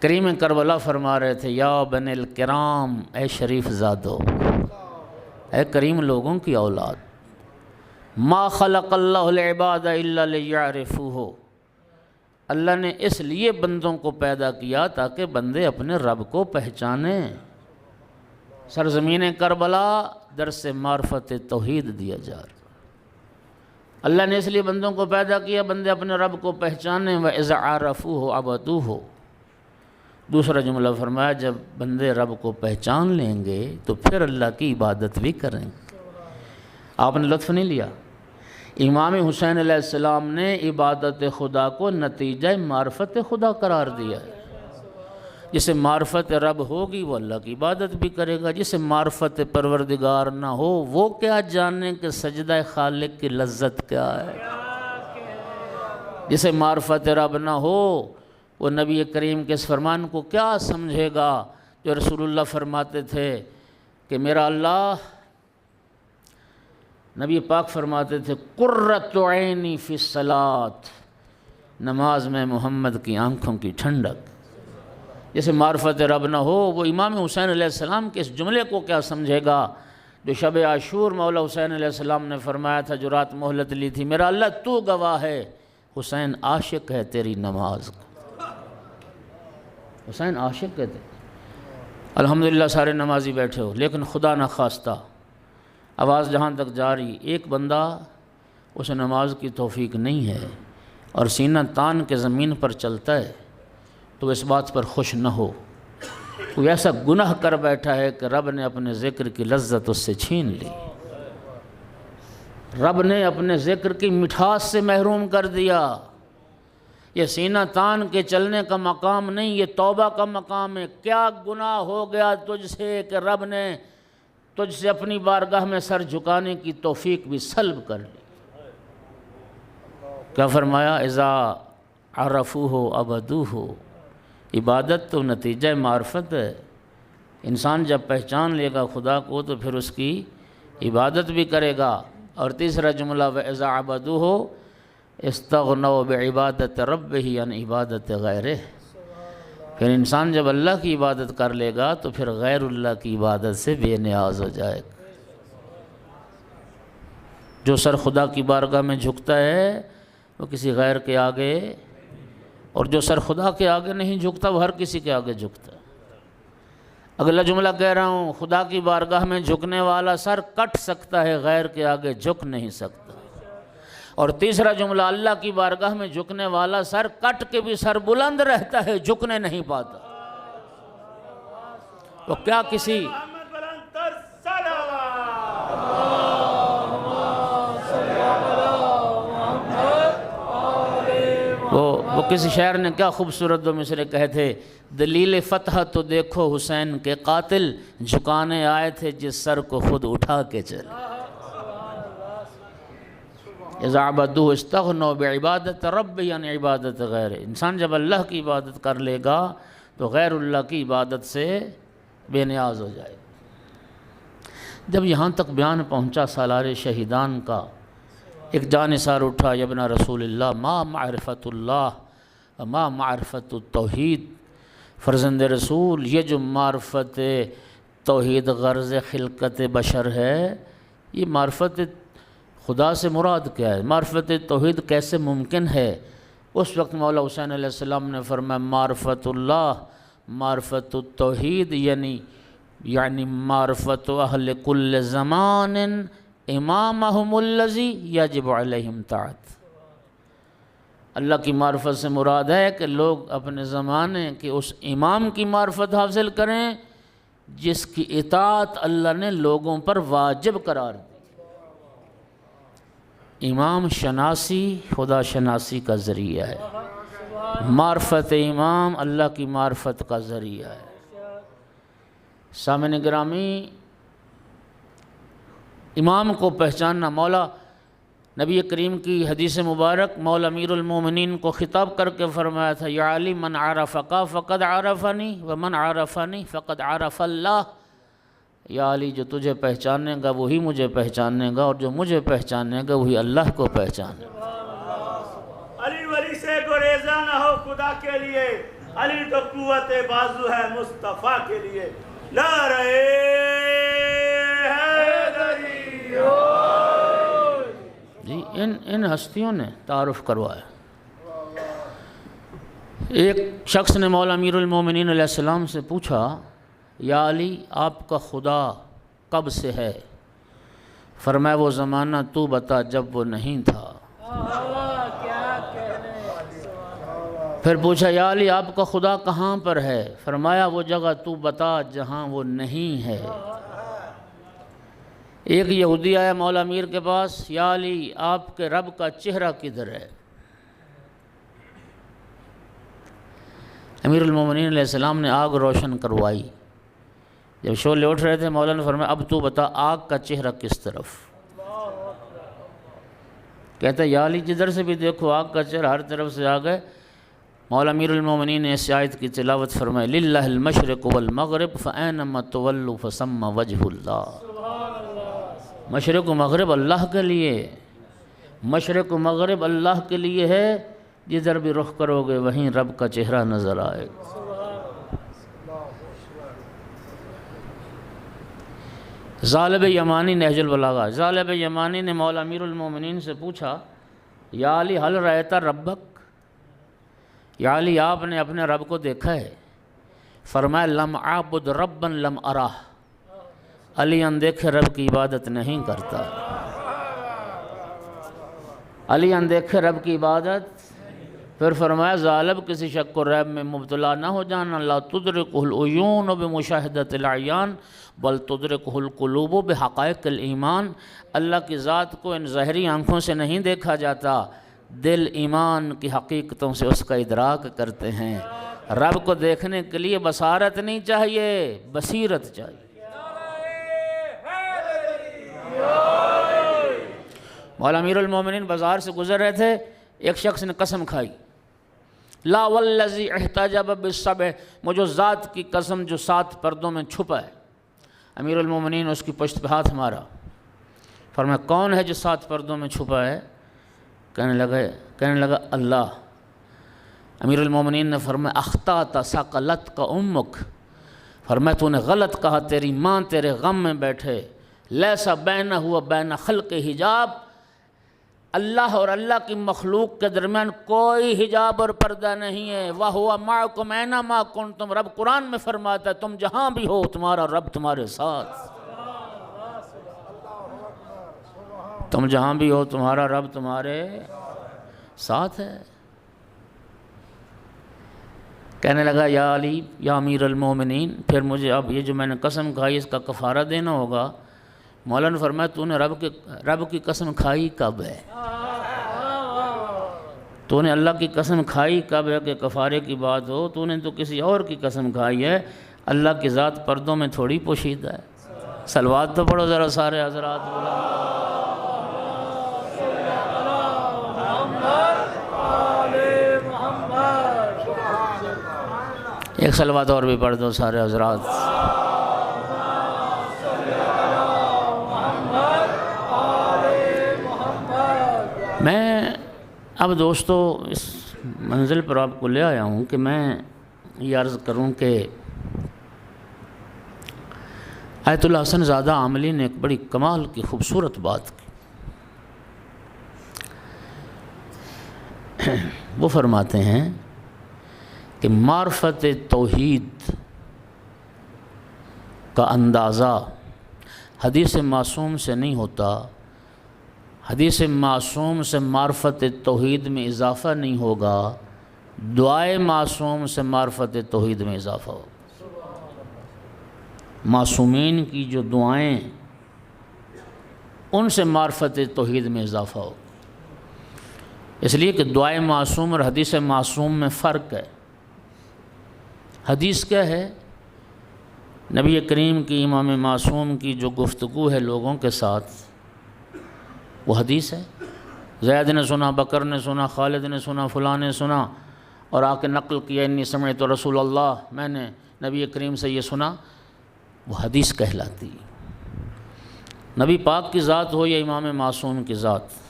کریم کربلا فرما رہے تھے، یا بن الکرام، اے شریف زادو، اے کریم لوگوں کی اولاد، ما خلق اللہ العباد الا لیعرفوہ، اللہ نے اس لیے بندوں کو پیدا کیا تاکہ بندے اپنے رب کو پہچانیں۔ سرزمین کربلا درس معرفت توحید دیا جا رہا۔ اللہ نے اس لیے بندوں کو پیدا کیا بندے اپنے رب کو پہچانیں، وَإِذَا عَرَفُوهُ عَبَدُوهُ۔ دوسرا جملہ فرمایا جب بندے رب کو پہچان لیں گے تو پھر اللہ کی عبادت بھی کریں گے۔ آپ نے لطف نہیں لیا، امام حسین علیہ السلام نے عبادت خدا کو نتیجہ معرفت خدا قرار دیا ہے۔ جسے معرفت رب ہوگی وہ اللہ کی عبادت بھی کرے گا، جسے معرفت پروردگار نہ ہو وہ کیا جانے کہ سجدہ خالق کی لذت کیا ہے۔ جسے معرفت رب نہ ہو وہ نبی کریم کے اس فرمان کو کیا سمجھے گا جو رسول اللہ فرماتے تھے کہ میرا اللہ، نبی پاک فرماتے تھے قرۃ عینی فی الصلاۃ، نماز میں محمد کی آنکھوں کی ٹھنڈک۔ جسے معرفت رب نہ ہو وہ امام حسین علیہ السلام کے اس جملے کو کیا سمجھے گا جو شب عاشور مولا حسین علیہ السلام نے فرمایا تھا جو رات مہلت لی تھی، میرا اللہ تو گواہ ہے حسین عاشق ہے تیری نماز کا، حسین عاشق ہے تیری۔ الحمدللہ سارے نمازی بیٹھے ہو، لیکن خدا نخواستہ آواز جہاں تک جاری، ایک بندہ اسے نماز کی توفیق نہیں ہے اور سینہ تان کے زمین پر چلتا ہے تو اس بات پر خوش نہ ہو، کوئی ایسا گناہ کر بیٹھا ہے کہ رب نے اپنے ذکر کی لذت اس سے چھین لی، رب نے اپنے ذکر کی مٹھاس سے محروم کر دیا۔ یہ سینہ تان کے چلنے کا مقام نہیں، یہ توبہ کا مقام ہے۔ کیا گناہ ہو گیا تجھ سے کہ رب نے تجھ سے اپنی بارگاہ میں سر جھکانے کی توفیق بھی سلب کر لی؟ کیا فرمایا؟ اذا عرفوہ عبدوہ، عبادت تو نتیجہ معرفت ہے۔ انسان جب پہچان لے گا خدا کو تو پھر اس کی عبادت بھی کرے گا۔ اور تیسرا جملہ وَإِذَا عَبَدُوهُ اسْتَغْنَوْا بِعِبَادَةِ رَبِّهِ عَنْ عِبَادَةِ غَيْرِهِ، پھر انسان جب اللہ کی عبادت کر لے گا تو پھر غیر اللہ کی عبادت سے بے نیاز ہو جائے گا۔ جو سر خدا کی بارگاہ میں جھکتا ہے وہ کسی غیر کے آگے، اور جو سر خدا کے آگے نہیں جھکتا وہ ہر کسی کے آگے جھکتا ہے۔ اگلا جملہ کہہ رہا ہوں، خدا کی بارگاہ میں جھکنے والا سر کٹ سکتا ہے، غیر کے آگے جھک نہیں سکتا۔ اور تیسرا جملہ، اللہ کی بارگاہ میں جھکنے والا سر کٹ کے بھی سر بلند رہتا ہے، جھکنے نہیں پاتا۔ تو کیا کسی وہ کسی شاعر نے کیا خوبصورت دو مصرے کہے تھے، دلیل فتح تو دیکھو حسین کے قاتل جھکانے آئے تھے جس سر کو خود اٹھا کے چلے۔ اذا عبدوہ استغنوا بعبادت ربی عن عبادت غیر، انسان جب اللہ کی عبادت کر لے گا تو غیر اللہ کی عبادت سے بے نیاز ہو جائے گا۔ جب یہاں تک بیان پہنچا سالار شہیدان کا، ایک جانثار اٹھا، ابن رسول اللہ ما معرفت اللہ ما معرفت التوحید، فرزند رسول یہ جو معرفت توحید غرض خلقت بشر ہے، یہ معرفت خدا سے مراد کیا ہے؟ معرفت توحید کیسے ممکن ہے؟ اس وقت مولا حسین علیہ السلام نے فرمایا معرفت اللہ معرفت التوحید یعنی معرفت اہل کل زمان امامہم الذی یجب علیہم طاعت۔ اللہ کی معرفت سے مراد ہے کہ لوگ اپنے زمانے کے اس امام کی معرفت حاصل کریں جس کی اطاعت اللہ نے لوگوں پر واجب قرار دی۔ امام شناسی خدا شناسی کا ذریعہ ہے، معرفت امام اللہ کی معرفت کا ذریعہ ہے۔ سامعین گرامی، امام کو پہچاننا، مولا نبی کریم کی حدیث مبارک مولا امیر المومنین کو خطاب کر کے فرمایا تھا، یا علی من عرفک فقد عرفنی ومن عرفنی فقد عرف اللہ، یا علی جو تجھے پہچانے گا وہی مجھے پہچانے گا، اور جو مجھے پہچانے گا وہی اللہ کو پہچانے گا۔ علی ولی سے گریزاں نہ ہو خدا کے لیے، علی تو قوت بازو ہے مصطفیٰ کے لیے، نعرہ حیدری ہو۔ جی ان ہستیوں نے تعارف کروایا۔ ایک شخص نے مولا امیر المومنین علیہ السلام سے پوچھا، یا علی آپ کا خدا کب سے ہے؟ فرمایا وہ زمانہ تو بتا جب وہ نہیں تھا۔ پھر پوچھا، یا علی آپ کا خدا کہاں پر ہے؟ فرمایا وہ جگہ تو بتا جہاں وہ نہیں ہے۔ ایک یہودی آیا مولا امیر کے پاس، یا علی آپ کے رب کا چہرہ کدھر ہے؟ امیر المومنین علیہ السلام نے آگ روشن کروائی۔ جب شعلے اٹھ رہے تھے مولا نے فرمایا اب تو بتا آگ کا چہرہ کس طرف؟ کہتا ہے یا علی جدھر سے بھی دیکھو آگ کا چہرہ ہر طرف سے آگ ہے۔ مولا امیر المومنین نے اس آیت کی تلاوت فرمائی، للہ المشرق والمغرب فاینما تولوا فثم وجہ اللہ۔ مشرق و مغرب اللہ کے لیے، مشرق و مغرب اللہ کے لیے ہے، جدھر بھی رخ کرو گے وہیں رب کا چہرہ نظر آئے گا۔ ظالب یمانی نہج البلاغہ، ظالب یمانی نے مولا امیر المومنین سے پوچھا یا علی حل رأیت ربک، یا علی آپ نے اپنے رب کو دیکھا ہے؟ فرمایا لم اعبد ربا لم اراہ، علی اندیکھے رب کی عبادت نہیں کرتا، علی اندیکھے رب کی عبادت۔ پھر فرمایا ظالب کسی شک و ریب میں مبتلا نہ ہو جانا، لا تدرکہ العیون بمشاہدۃ الاعیان بل تدرکہ القلوب بحقائق الایمان، اللہ کی ذات کو ان ظاہری آنکھوں سے نہیں دیکھا جاتا، دل ایمان کی حقیقتوں سے اس کا ادراک کرتے ہیں۔ رب کو دیکھنے کے لیے بصارت نہیں چاہیے، بصیرت چاہیے۔ مولا امیر المومنین بازار سے گزر رہے تھے، ایک شخص نے قسم کھائی، لا والذی احتجب بالسبع، مجھے ذات کی قسم جو 7 پردوں میں چھپا ہے۔ امیر المومنین اس کی پشت پہ ہاتھ مارا، فرمایا کون ہے جو 7 پردوں میں چھپا ہے؟ کہنے لگا اللہ۔ امیر المومنین نے فرمایا اخطأت ثقلتک امک، فرمایا تو نے غلط کہا، تیری ماں تیرے غم میں بیٹھے۔ لیس بینہ و بین خلق حجاب، اللہ اور اللہ کی مخلوق کے درمیان کوئی حجاب اور پردہ نہیں ہے۔ وَهُوَ مَعَكُمْ أَيْنَمَا كُنْتُمْ، رب قرآن میں فرماتا ہے تم جہاں بھی ہو تمہارا رب تمہارے ساتھ، تم جہاں بھی ہو تمہارا رب تمہارے ساتھ ہے۔ کہنے لگا یا علی یا امیر المومنین، پھر مجھے اب یہ جو میں نے قسم کھائی اس کا کفارہ دینا ہوگا۔ مولا نے فرمایا تو نے رب کی قسم کھائی کب ہے؟ تو نے اللہ کی قسم کھائی کب ہے کہ کفارے کی بات ہو؟ تو نے تو کسی اور کی قسم کھائی ہے، اللہ کی ذات پردوں میں تھوڑی پوشیدہ ہے۔ صلوات تو پڑھو ذرا سارے حضرات بولا۔ ایک صلوات اور بھی پڑھ دو سارے حضرات۔ میں اب دوستو اس منزل پر آپ کو لے آیا ہوں کہ میں یہ عرض کروں کہ آیت اللہ حسن زادہ عاملی نے ایک بڑی کمال کی خوبصورت بات کی۔ وہ فرماتے ہیں کہ معرفت توحید کا اندازہ حدیث معصوم سے نہیں ہوتا، حدیث معصوم سے معرفت توحید میں اضافہ نہیں ہوگا، دعائے معصوم سے معرفت توحید میں اضافہ ہوگا۔ معصومین کی جو دعائیں ان سے معرفت توحید میں اضافہ ہوگا، اس لیے کہ دعائے معصوم اور حدیث معصوم میں فرق ہے۔ حدیث کیا ہے؟ نبی کریم کی امام معصوم کی جو گفتگو ہے لوگوں کے ساتھ وہ حدیث ہے۔ زید نے سنا، بکر نے سنا، خالد نے سنا، فلاں نے سنا اور آ کے نقل کیا انی سمعت رسول اللہ، میں نے نبی کریم سے یہ سنا، وہ حدیث کہلاتی ہے۔ نبی پاک کی ذات ہو یا امام معصوم کی ذات،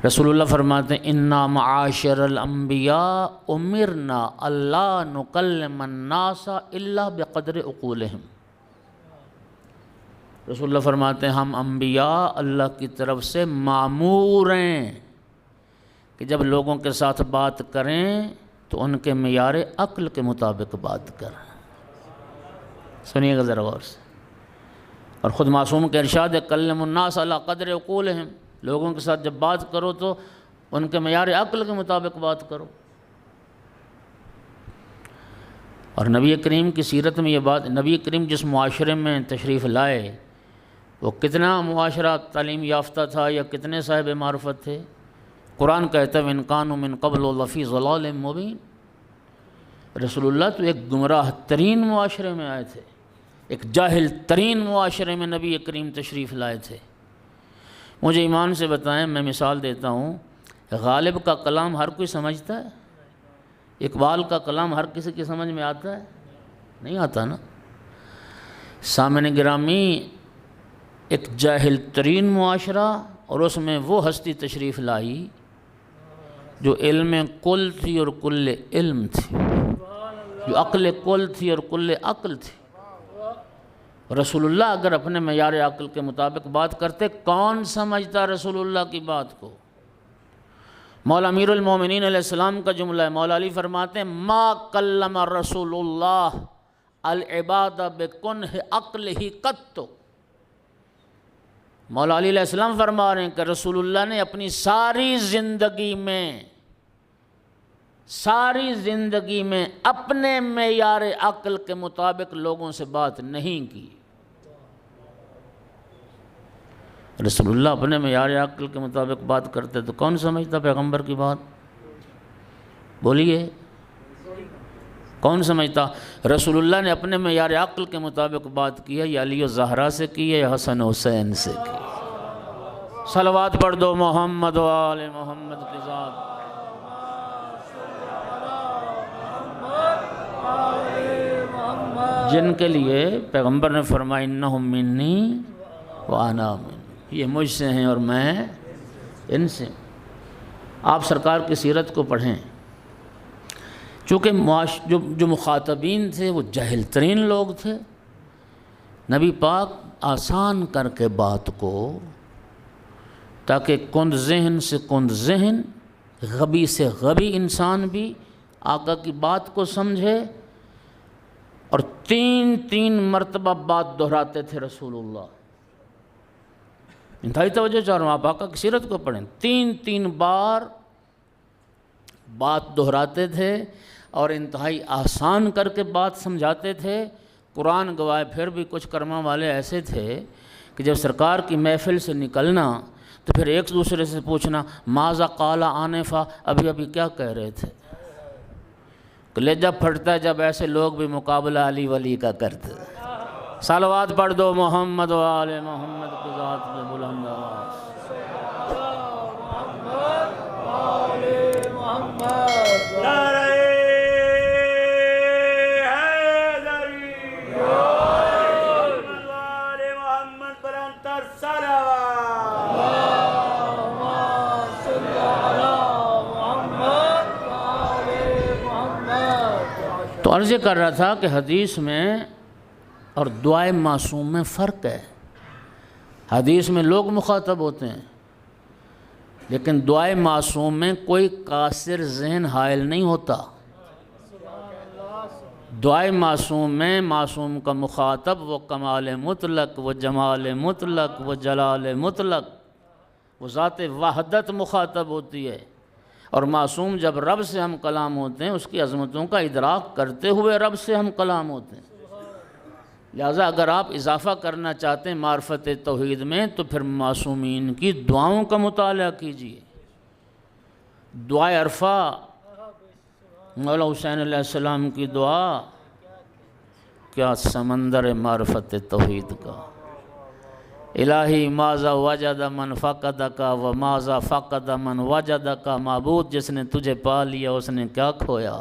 رسول اللہ فرماتے ہیں انا معاشر الانبیاء امرنا اللہ نکلم الناس الا بقدر عقولہم۔ رسول اللہ فرماتے ہیں ہم انبیاء اللہ کی طرف سے مامور ہیں کہ جب لوگوں کے ساتھ بات کریں تو ان کے معیار عقل کے مطابق بات کریں۔ سنیے گا ذرا غور سے۔ اور خود معصوم کے ارشاد ہے کلم الناس علی قدر عقولہم، لوگوں کے ساتھ جب بات کرو تو ان کے معیار عقل کے مطابق بات کرو۔ اور نبی کریم کی سیرت میں یہ بات، نبی کریم جس معاشرے میں تشریف لائے وہ کتنا معاشرہ تعلیم یافتہ تھا یا کتنے صاحب معرفت تھے؟ قرآن کہتا ہے ان کانوا من قبل لفی ضلال مبین۔ رسول اللہ تو ایک گمراہ ترین معاشرے میں آئے تھے، ایک جاہل ترین معاشرے میں نبی کریم تشریف لائے تھے۔ مجھے ایمان سے بتائیں، میں مثال دیتا ہوں، غالب کا کلام ہر کوئی سمجھتا ہے؟ اقبال کا کلام ہر کسی کی سمجھ میں آتا ہے؟ نہیں آتا نا۔ سامعین گرامی، ایک جاہل ترین معاشرہ اور اس میں وہ ہستی تشریف لائی جو علم کل تھی اور کل علم تھی، جو عقل کل تھی اور کل عقل تھی۔ رسول اللہ اگر اپنے معیار عقل کے مطابق بات کرتے، کون سمجھتا رسول اللہ کی بات کو؟ مولا امیر المومنین علیہ السلام کا جملہ ہے، مولا علی فرماتے ہیں ما کلم رسول اللہ العباد بکنہ عقلہ قط۔ مولا علی علیہ السلام فرما رہے ہیں کہ رسول اللہ نے اپنی ساری زندگی میں اپنے معیار عقل کے مطابق لوگوں سے بات نہیں کی۔ رسول اللہ اپنے معیار عقل کے مطابق بات کرتے تو کون سمجھتا پیغمبر کی بات؟ بولیے، کون سمجھتا؟ رسول اللہ نے اپنے معیار عقل کے مطابق بات کی ہے، یا علی و زہرا سے کی ہے یا حسن حسین سے کی؟ صلوات پڑھ دو محمد و آل محمد کی ذات۔ جن کے لیے پیغمبر نے فرمایا انہم منی وانا منہم، یہ مجھ سے ہیں اور میں ان سے۔ آپ سرکار کی سیرت کو پڑھیں، چونکہ جو مخاطبین تھے وہ جاہل ترین لوگ تھے، نبی پاک آسان کر کے بات کو، تاکہ کند ذہن سے کند ذہن، غبی سے غبی انسان بھی آقا کی بات کو سمجھے، اور تین مرتبہ بات دہراتے تھے رسول اللہ۔ انتہائی توجہ چاہ رہا ہوں، آپ آقا کی سیرت کو پڑھیں، تین بار بات دہراتے تھے اور انتہائی آسان کر کے بات سمجھاتے تھے۔ قرآن گواہ پھر بھی کچھ کرما والے ایسے تھے کہ جب سرکار کی محفل سے نکلنا تو پھر ایک دوسرے سے پوچھنا ماذا قال آنفا، ابھی کیا کہہ رہے تھے؟ کلیجہ پھٹتا ہے جب ایسے لوگ بھی مقابلہ علی ولی کا کرتے۔ صلوات پڑھ دو محمد و آل محمد کی ذات میں بلند آواز۔ نعرہ حیدری، محمد و آل محمد بلند تر صلوات۔ تو عرض کر رہا تھا کہ حدیث میں اور دعائے معصوم میں فرق ہے۔ حدیث میں لوگ مخاطب ہوتے ہیں، لیکن دعائے معصوم میں کوئی قاصر ذہن حائل نہیں ہوتا۔ دعائے معصوم میں معصوم کا مخاطب وہ کمال مطلق، وہ جمال مطلق، وہ جلال مطلق، وہ ذات وحدت مخاطب ہوتی ہے، اور معصوم جب رب سے ہم کلام ہوتے ہیں اس کی عظمتوں کا ادراک کرتے ہوئے رب سے ہم کلام ہوتے ہیں۔ لہٰذا اگر آپ اضافہ کرنا چاہتے ہیں معرفت توحید میں تو پھر معصومین کی دعاؤں کا مطالعہ کیجیے۔ دعائے عرفہ، مولا حسین علیہ السلام کی دعا، کیا سمندر معرفت توحید کا۔ الہی ماذا وجد من فقد کا و ماذا فقد من وجد کا، معبود جس نے تجھے پا لیا اس نے کیا کھویا،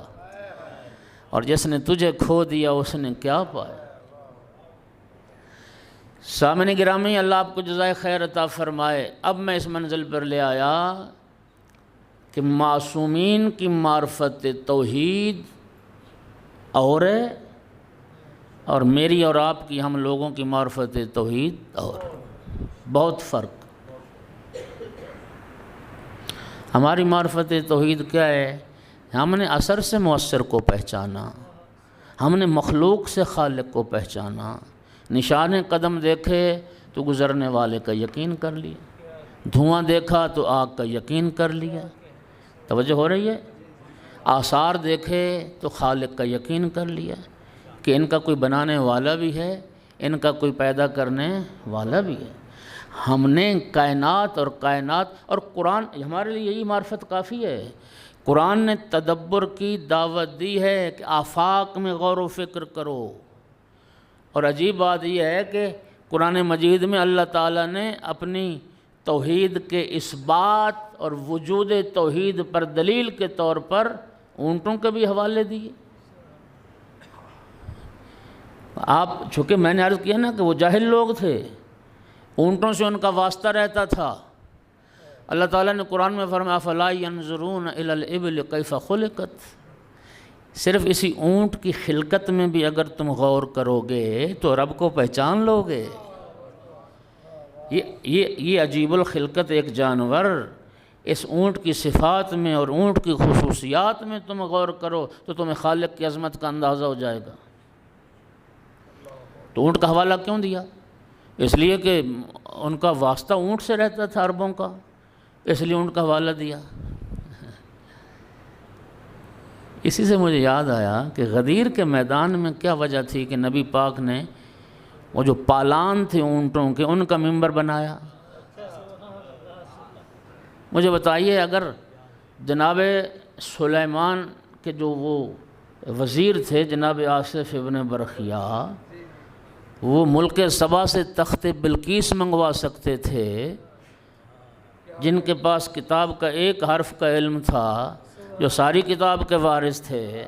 اور جس نے تجھے کھو دیا اس نے کیا پایا۔ سامعین گرامی، اللہ آپ کو جزائے خیر عطا فرمائے۔ اب میں اس منزل پر لے آیا کہ معصومین کی معرفت توحید اور ہے، اور میری اور آپ کی، ہم لوگوں کی معرفت توحید اور، بہت فرق۔ ہماری معرفت توحید کیا ہے؟ ہم نے اثر سے مؤثر کو پہچانا، ہم نے مخلوق سے خالق کو پہچانا، نشان قدم دیکھے تو گزرنے والے کا یقین کر لیا، دھواں دیکھا تو آگ کا یقین کر لیا۔ توجہ ہو رہی ہے؟ آثار دیکھے تو خالق کا یقین کر لیا کہ ان کا کوئی بنانے والا بھی ہے، ان کا کوئی پیدا کرنے والا بھی ہے۔ ہم نے کائنات اور قرآن، ہمارے لیے یہی معرفت کافی ہے۔ قرآن نے تدبر کی دعوت دی ہے کہ آفاق میں غور و فکر کرو، اور عجیب بات یہ ہے کہ قرآن مجید میں اللہ تعالیٰ نے اپنی توحید کے اثبات اور وجود توحید پر دلیل کے طور پر اونٹوں کے بھی حوالے دیے۔ آپ چونکہ میں نے عرض کیا نا کہ وہ جاہل لوگ تھے، اونٹوں سے ان کا واسطہ رہتا تھا۔ اللہ تعالیٰ نے قرآن میں فرمایا فَلَا يَنْظُرُونَ إِلَى الْإِبِلِ كَيْفَ خُلِقَتْ، صرف اسی اونٹ کی خلقت میں بھی اگر تم غور کرو گے تو رب کو پہچان لو گے۔ یہ عجیب الخلقت ایک جانور، اس اونٹ کی صفات میں اور اونٹ کی خصوصیات میں تم غور کرو تو تمہیں خالق کی عظمت کا اندازہ ہو جائے گا۔ تو اونٹ کا حوالہ کیوں دیا؟ اس لیے کہ ان کا واسطہ اونٹ سے رہتا تھا عربوں کا، اس لیے اونٹ کا حوالہ دیا۔ اسی سے مجھے یاد آیا کہ غدیر کے میدان میں کیا وجہ تھی کہ نبی پاک نے وہ جو پالان تھے اونٹوں کے ان کا منبر بنایا۔ مجھے بتائیے، اگر جناب سلیمان کے جو وہ وزیر تھے جناب آصف ابن برخیا، وہ ملک سبا سے تخت بلقیس منگوا سکتے تھے، جن کے پاس کتاب کا ایک حرف کا علم تھا، جو ساری کتاب کے وارث تھے،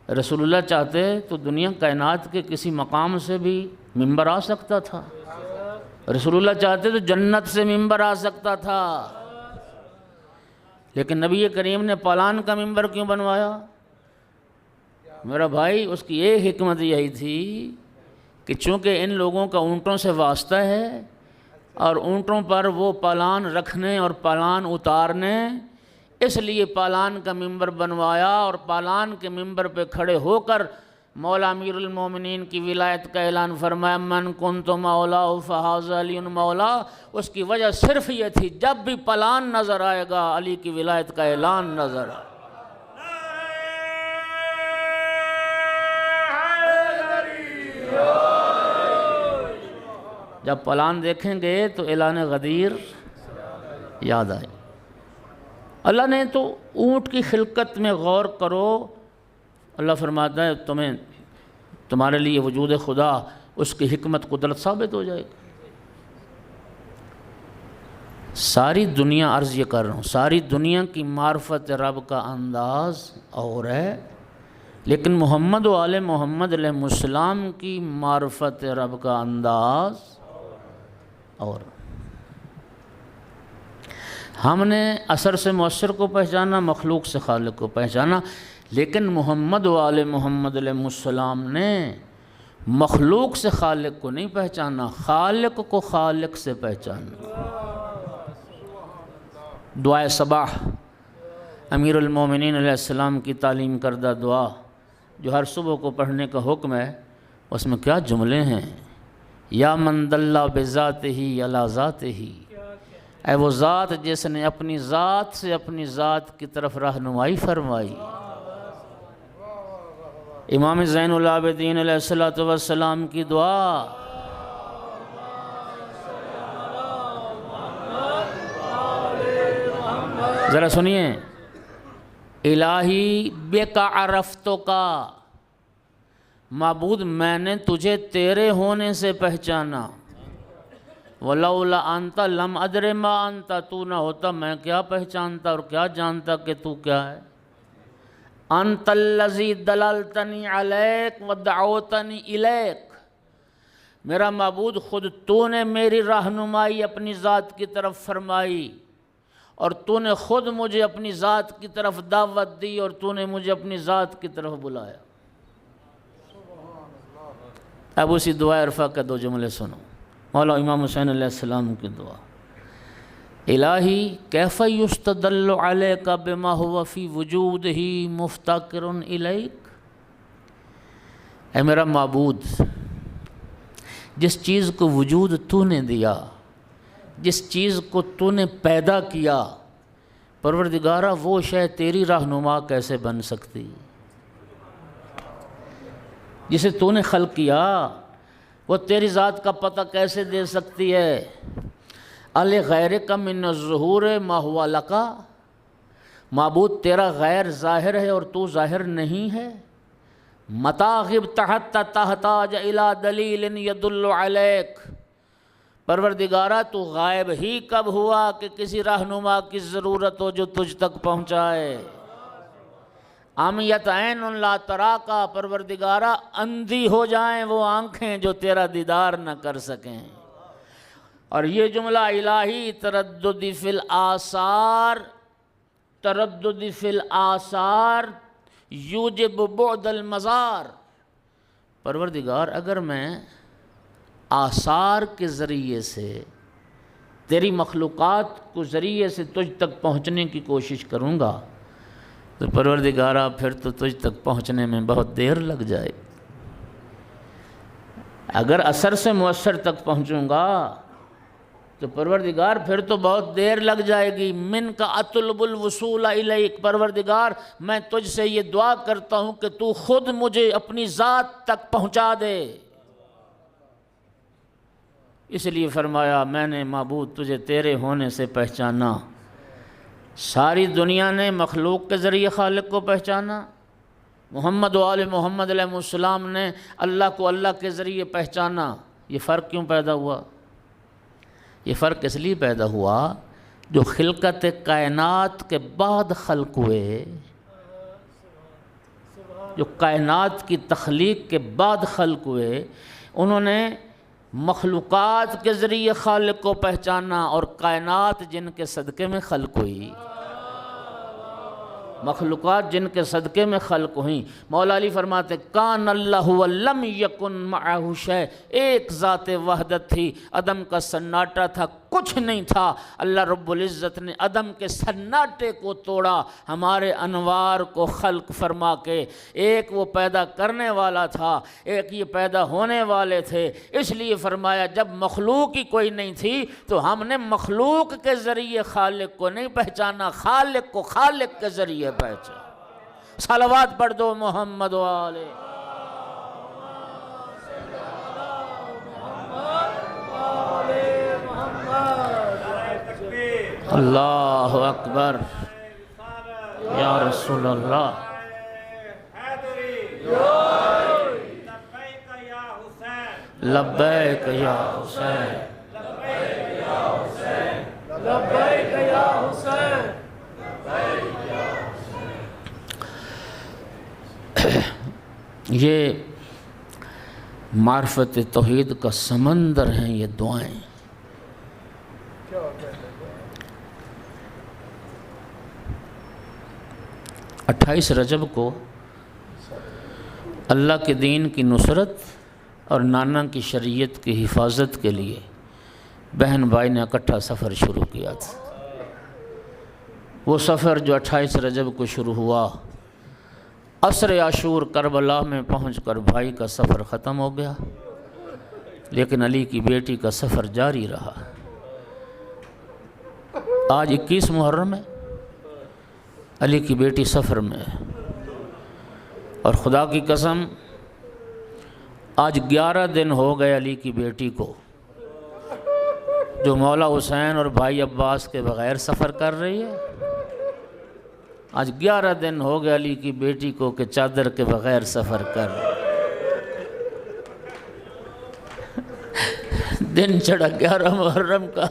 رسول اللہ چاہتے تو دنیا کائنات کے کسی مقام سے بھی منبر آ سکتا تھا، رسول اللہ چاہتے تو جنت سے منبر آ سکتا تھا، لیکن نبی کریم نے پالان کا منبر کیوں بنوایا؟ میرا بھائی، اس کی ایک حکمت یہی تھی کہ چونکہ ان لوگوں کا اونٹوں سے واسطہ ہے اور اونٹوں پر وہ پالان رکھنے اور پالان اتارنے، اس لیے پالان کا منبر بنوایا، اور پالان کے منبر پہ کھڑے ہو کر مولا امیر المومنین کی ولایت کا اعلان فرمایا، من کنت مولا فہذا علی مولا۔ اس کی وجہ صرف یہ تھی، جب بھی پالان نظر آئے گا علی کی ولایت کا اعلان نظر آئے گا۔ جب پلان دیکھیں گے تو اعلان غدیر یاد آئے۔ اللہ نے تو اونٹ کی خلقت میں غور کرو، اللہ فرماتا ہے تمہارے لیے وجود خدا، اس کی حکمت قدرت ثابت ہو جائے گی۔ ساری دنیا، عرض یہ کر رہا ہوں، ساری دنیا کی معرفت رب کا انداز اور ہے، لیکن محمد و آل محمد علیہ السلام کی معرفت رب کا انداز اور ہم نے اثر سے مؤثر کو پہچانا، مخلوق سے خالق کو پہچانا، لیکن محمد و آل محمد علیہ السلام نے مخلوق سے خالق کو نہیں پہچانا، خالق کو خالق سے پہچانا۔ دعائے صباح امیر المومنین علیہ السلام کی تعلیم کردہ دعا جو ہر صبح کو پڑھنے کا حکم ہے، اس میں کیا جملے ہیں؟ یا من دل بذاتہ علی ذاتہ، اے وہ ذات جس نے اپنی ذات سے اپنی ذات کی طرف رہنمائی فرمائی۔ امام زین العابدین علیہ السلام کی دعا، ذرا سنیے، الہی بک عرفتک، معبود میں نے تجھے تیرے ہونے سے پہچانا، ولولا انت لم ادر ما انت، تو نہ ہوتا میں کیا پہچانتا اور کیا جانتا کہ تو کیا ہے۔ انت الذی دللتنی علیک ودعوتنی الیک، میرا معبود خود تو نے میری رہنمائی اپنی ذات کی طرف فرمائی، اور تو نے خود مجھے اپنی ذات کی طرف دعوت دی، اور تو نے مجھے اپنی ذات کی طرف بلایا۔ اب اسی دعا عرفہ کا دو جملے سنو، مولا امام حسین علیہ السلام کی دعا، الہی کیف یستدل علیک بما هو فی وجودہ مفتقر الیک، اے میرا معبود، جس چیز کو وجود تو نے دیا، جس چیز کو تو نے پیدا کیا، پروردگارہ وہ شے تیری رہنما کیسے بن سکتی؟ جسے تو نے خلق کیا وہ تیری ذات کا پتہ کیسے دے سکتی ہے؟ علی غیرک من الظہور ما ہوا لکا، معبود تیرا غیر ظاہر ہے اور تو ظاہر نہیں ہے۔ متی غبت حتی تحتاج الی دلیل یدل علیک، پروردگارہ تو غائب ہی کب ہوا کہ کسی رہنما کی ضرورت ہو جو تجھ تک پہنچائے۔ عمیت عین لا تراکا، پروردگارہ اندھی ہو جائیں وہ آنکھیں جو تیرا دیدار نہ کر سکیں۔ اور یہ جملہ الہی تردد فی الآثار تردد فی الآثار یوجب بعد المزار۔ پروردگار اگر میں آثار کے ذریعے سے تیری مخلوقات کو ذریعے سے تجھ تک پہنچنے کی کوشش کروں گا تو پروردگارہ پھر تو تجھ تک پہنچنے میں بہت دیر لگ جائے۔ اگر اثر سے مؤثر تک پہنچوں گا تو پروردگار پھر تو بہت دیر لگ جائے گی۔ من کا اطلب الوصول الیک، پروردگار میں تجھ سے یہ دعا کرتا ہوں کہ تو خود مجھے اپنی ذات تک پہنچا دے۔ اس لیے فرمایا میں نے معبود تجھے تیرے ہونے سے پہچانا۔ ساری دنیا نے مخلوق کے ذریعے خالق کو پہچانا، محمد و آل محمد علیہ السلام نے اللہ کو اللہ کے ذریعے پہچانا۔ یہ فرق کیوں پیدا ہوا؟ یہ فرق اس لیے پیدا ہوا جو خلقت کائنات کے بعد خلق ہوئے، جو کائنات کی تخلیق کے بعد خلق ہوئے، انہوں نے مخلوقات کے ذریعے خالق کو پہچانا، اور کائنات جن کے صدقے میں خلق ہوئی، مخلوقات جن کے صدقے میں خلق ہوئیں۔ مولا علی فرماتے کان اللہ ولم یکن معہ شیء، ایک ذات وحدت تھی، عدم کا سناٹا تھا، کچھ نہیں تھا۔ اللہ رب العزت نے عدم کے سناٹے کو توڑا، ہمارے انوار کو خلق فرما کے۔ ایک وہ پیدا کرنے والا تھا، ایک یہ پیدا ہونے والے تھے۔ اس لیے فرمایا جب مخلوق ہی کوئی نہیں تھی تو ہم نے مخلوق کے ذریعے خالق کو نہیں پہچانا، خالق کو خالق کے ذریعے پہچانا۔ صلوات پڑھ دو محمد والے۔ اللہ اکبر یا رسول اللہ۔ لبیک یا حسین، لبیک یا حسین۔ یہ معرفت توحید کا سمندر ہیں یہ دعائیں۔ 28 رجب کو اللہ کے دین کی نصرت اور نانا کی شریعت کی حفاظت کے لیے بہن بھائی نے اکٹھا سفر شروع کیا تھا۔ وہ سفر جو 28 رجب کو شروع ہوا، عصر عاشور کربلا میں پہنچ کر بھائی کا سفر ختم ہو گیا، لیکن علی کی بیٹی کا سفر جاری رہا۔ آج 21 محرم ہے، علی کی بیٹی سفر میں ہے، اور خدا کی قسم آج 11 دن ہو گئے علی کی بیٹی کو جو مولا حسین اور بھائی عباس کے بغیر سفر کر رہی ہے۔ آج 11 دن ہو گئے علی کی بیٹی کو کہ چادر کے بغیر سفر کر رہی ہے۔ دن چڑھا 11 محرم کا،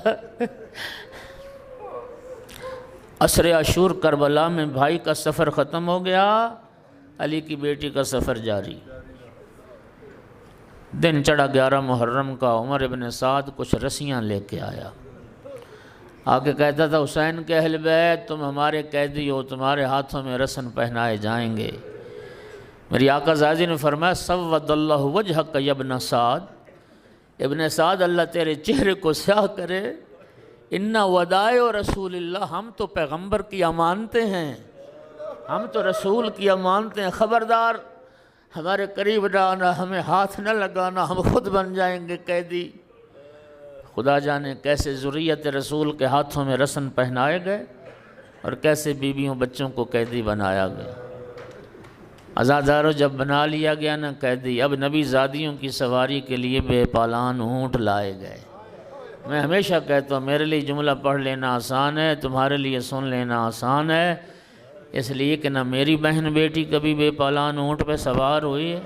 عصر عاشور کربلا میں بھائی کا سفر ختم ہو گیا، علی کی بیٹی کا سفر جاری۔ دن چڑھا 11 محرم کا، عمر ابن سعد کچھ رسیاں لے کے آیا، آگے کہتا تھا حسین کے اہل بیت تم ہمارے قیدی ہو، تمہارے ہاتھوں میں رسن پہنائے جائیں گے۔ میری آقا زادی نے فرمایا سود اللہ وجہک یا ابن سعد، ابن سعد اللہ تیرے چہرے کو سیاہ کرے، اِنَّ وَدَائِعُ رسول اللہ، ہم تو پیغمبر کی امانتیں ہیں، ہم تو رسول کی امانتیں ہیں، خبردار ہمارے قریب نہ آنا، ہمیں ہاتھ نہ لگانا، ہم خود بن جائیں گے قیدی۔ خدا جانے کیسے ذریت رسول کے ہاتھوں میں رسن پہنائے گئے اور کیسے بیویوں بچوں کو قیدی بنایا گیا۔ عزادارو جب بنا لیا گیا نا قیدی، اب نبی زادیوں کی سواری کے لیے بے پالان اونٹ لائے گئے۔ میں ہمیشہ کہتا ہوں میرے لیے جملہ پڑھ لینا آسان ہے، تمہارے لیے سن لینا آسان ہے، اس لیے کہ نہ میری بہن بیٹی کبھی بے پالان اونٹ پہ سوار ہوئی ہے،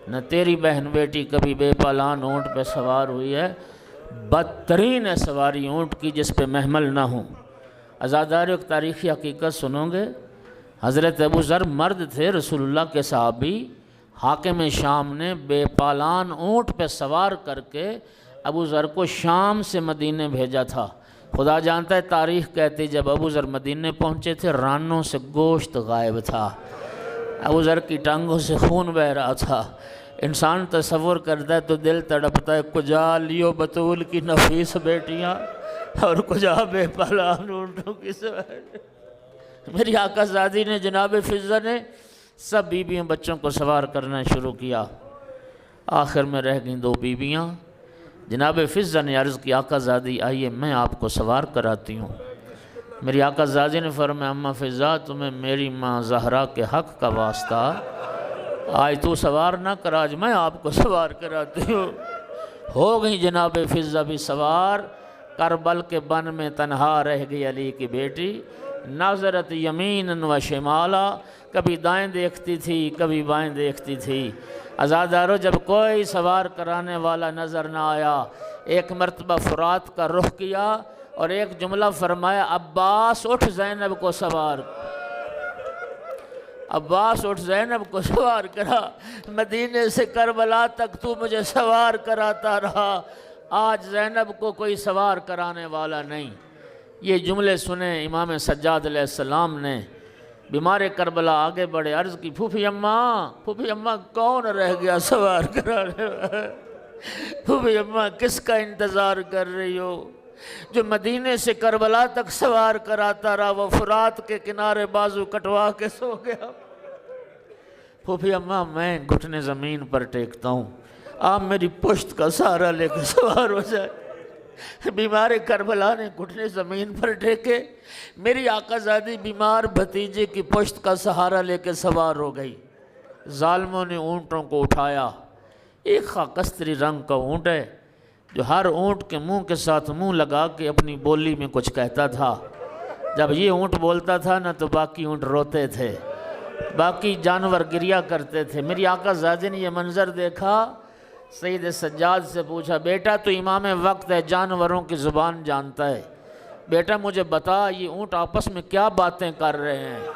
نہ تیری بہن بیٹی کبھی بے پالان اونٹ پہ سوار ہوئی ہے۔ بدترین ہے سواری اونٹ کی جس پہ محمل نہ ہوں۔ عزادارو ایک تاریخی حقیقت سنو گے، حضرت ابو ذر مرد تھے، رسول اللہ کے صحابی، حاکم شام نے بے پالان اونٹ پہ سوار کر کے ابو ذر کو شام سے مدینے بھیجا تھا خدا جانتا ہے تاریخ کہتی جب ابو ذر مدینے پہنچے تھے رانوں سے گوشت غائب تھا، ابو ذر کی ٹانگوں سے خون بہہ رہا تھا۔ انسان تصور کرتا ہے تو دل تڑپتا ہے، کجا لیو بطول کی نفیس بیٹیاں اور کجا بے پالان اونٹوں کی سواری۔ میری آقا زادی نے جناب فضہ نے سب بیویوں بچوں کو سوار کرنا شروع کیا، آخر میں رہ گئیں 2 بیویاں۔ جناب فضہ نے عرض کی آقا زادی آئیے میں آپ کو سوار کراتی ہوں۔ میری آقا زادی نے فرمایا اماں فضہ تمہیں میری ماں زہرا کے حق کا واسطہ، آج تو سوار نہ کر، آج میں آپ کو سوار کراتی ہوں۔ ہو گئی جناب فضہ بھی سوار، کربل کے بن میں تنہا رہ گئی علی کی بیٹی، نظرت یمین و شمالا، کبھی دائیں دیکھتی تھی کبھی بائیں دیکھتی تھی۔ عزادارو جب کوئی سوار کرانے والا نظر نہ آیا، ایک مرتبہ فرات کا رخ کیا اور ایک جملہ فرمایا عباس اٹھ زینب کو سوار، عباس اٹھ زینب کو سوار کرا، مدینے سے کربلا تک تو مجھے سوار کراتا رہا، آج زینب کو کوئی سوار کرانے والا نہیں۔ یہ جملے سنے امام سجاد علیہ السلام نے، بیمار کربلا آگے بڑھے، عرض کی پھوپھی اماں کون رہ گیا سوار کرانے والا؟ پھوپھی اماں کس کا انتظار کر رہی ہو؟ جو مدینے سے کربلا تک سوار کراتا رہا وہ فرات کے کنارے بازو کٹوا کے سو گیا۔ پھوپھی اماں میں گھٹنے زمین پر ٹیکتا ہوں، آپ میری پشت کا سہارا لے کے سوار ہو جائے۔ بیمار کربلا نے گھٹنے زمین پر ٹیکے، میری آقا زادی بیمار بھتیجے کی پشت کا سہارا لے کے سوار ہو گئی۔ ظالموں نے اونٹوں کو اٹھایا، ایک خاکستری رنگ کا اونٹ ہے جو ہر اونٹ کے منہ کے ساتھ منہ لگا کے اپنی بولی میں کچھ کہتا تھا۔ جب یہ اونٹ بولتا تھا نا تو باقی اونٹ روتے تھے، باقی جانور گریا کرتے تھے۔ میری آقا زادی نے یہ منظر دیکھا، سید سجاد سے پوچھا بیٹا تو امام وقت ہے، جانوروں کی زبان جانتا ہے، بیٹا مجھے بتا یہ اونٹ آپس میں کیا باتیں کر رہے ہیں،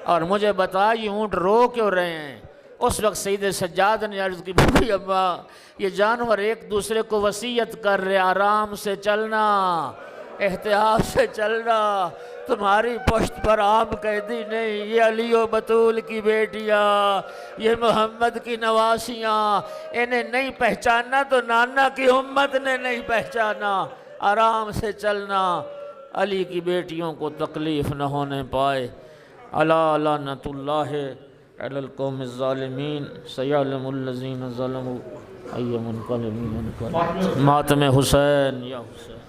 اور مجھے بتا یہ اونٹ رو کیوں رہے ہیں۔ اس وقت سید سجاد نے عرض کی پھوپھی اماں یہ جانور ایک دوسرے کو وصیت کر رہے، آرام سے چلنا، احتیاط سے چلنا، تمہاری پشت پر عام قیدی نہیں، یہ علی و بطول کی بیٹیاں، یہ محمد کی نواسیاں، انہیں نہیں پہچاننا تو نانا کی امت نے نہیں پہچانا، آرام سے چلنا، علی کی بیٹیوں کو تکلیف نہ ہونے پائے۔ الا لعنت اللہ علی القوم الظالمین سیعلم الذین ظلموا ای منقلب منقلب۔ ماتم حسین یا حسین۔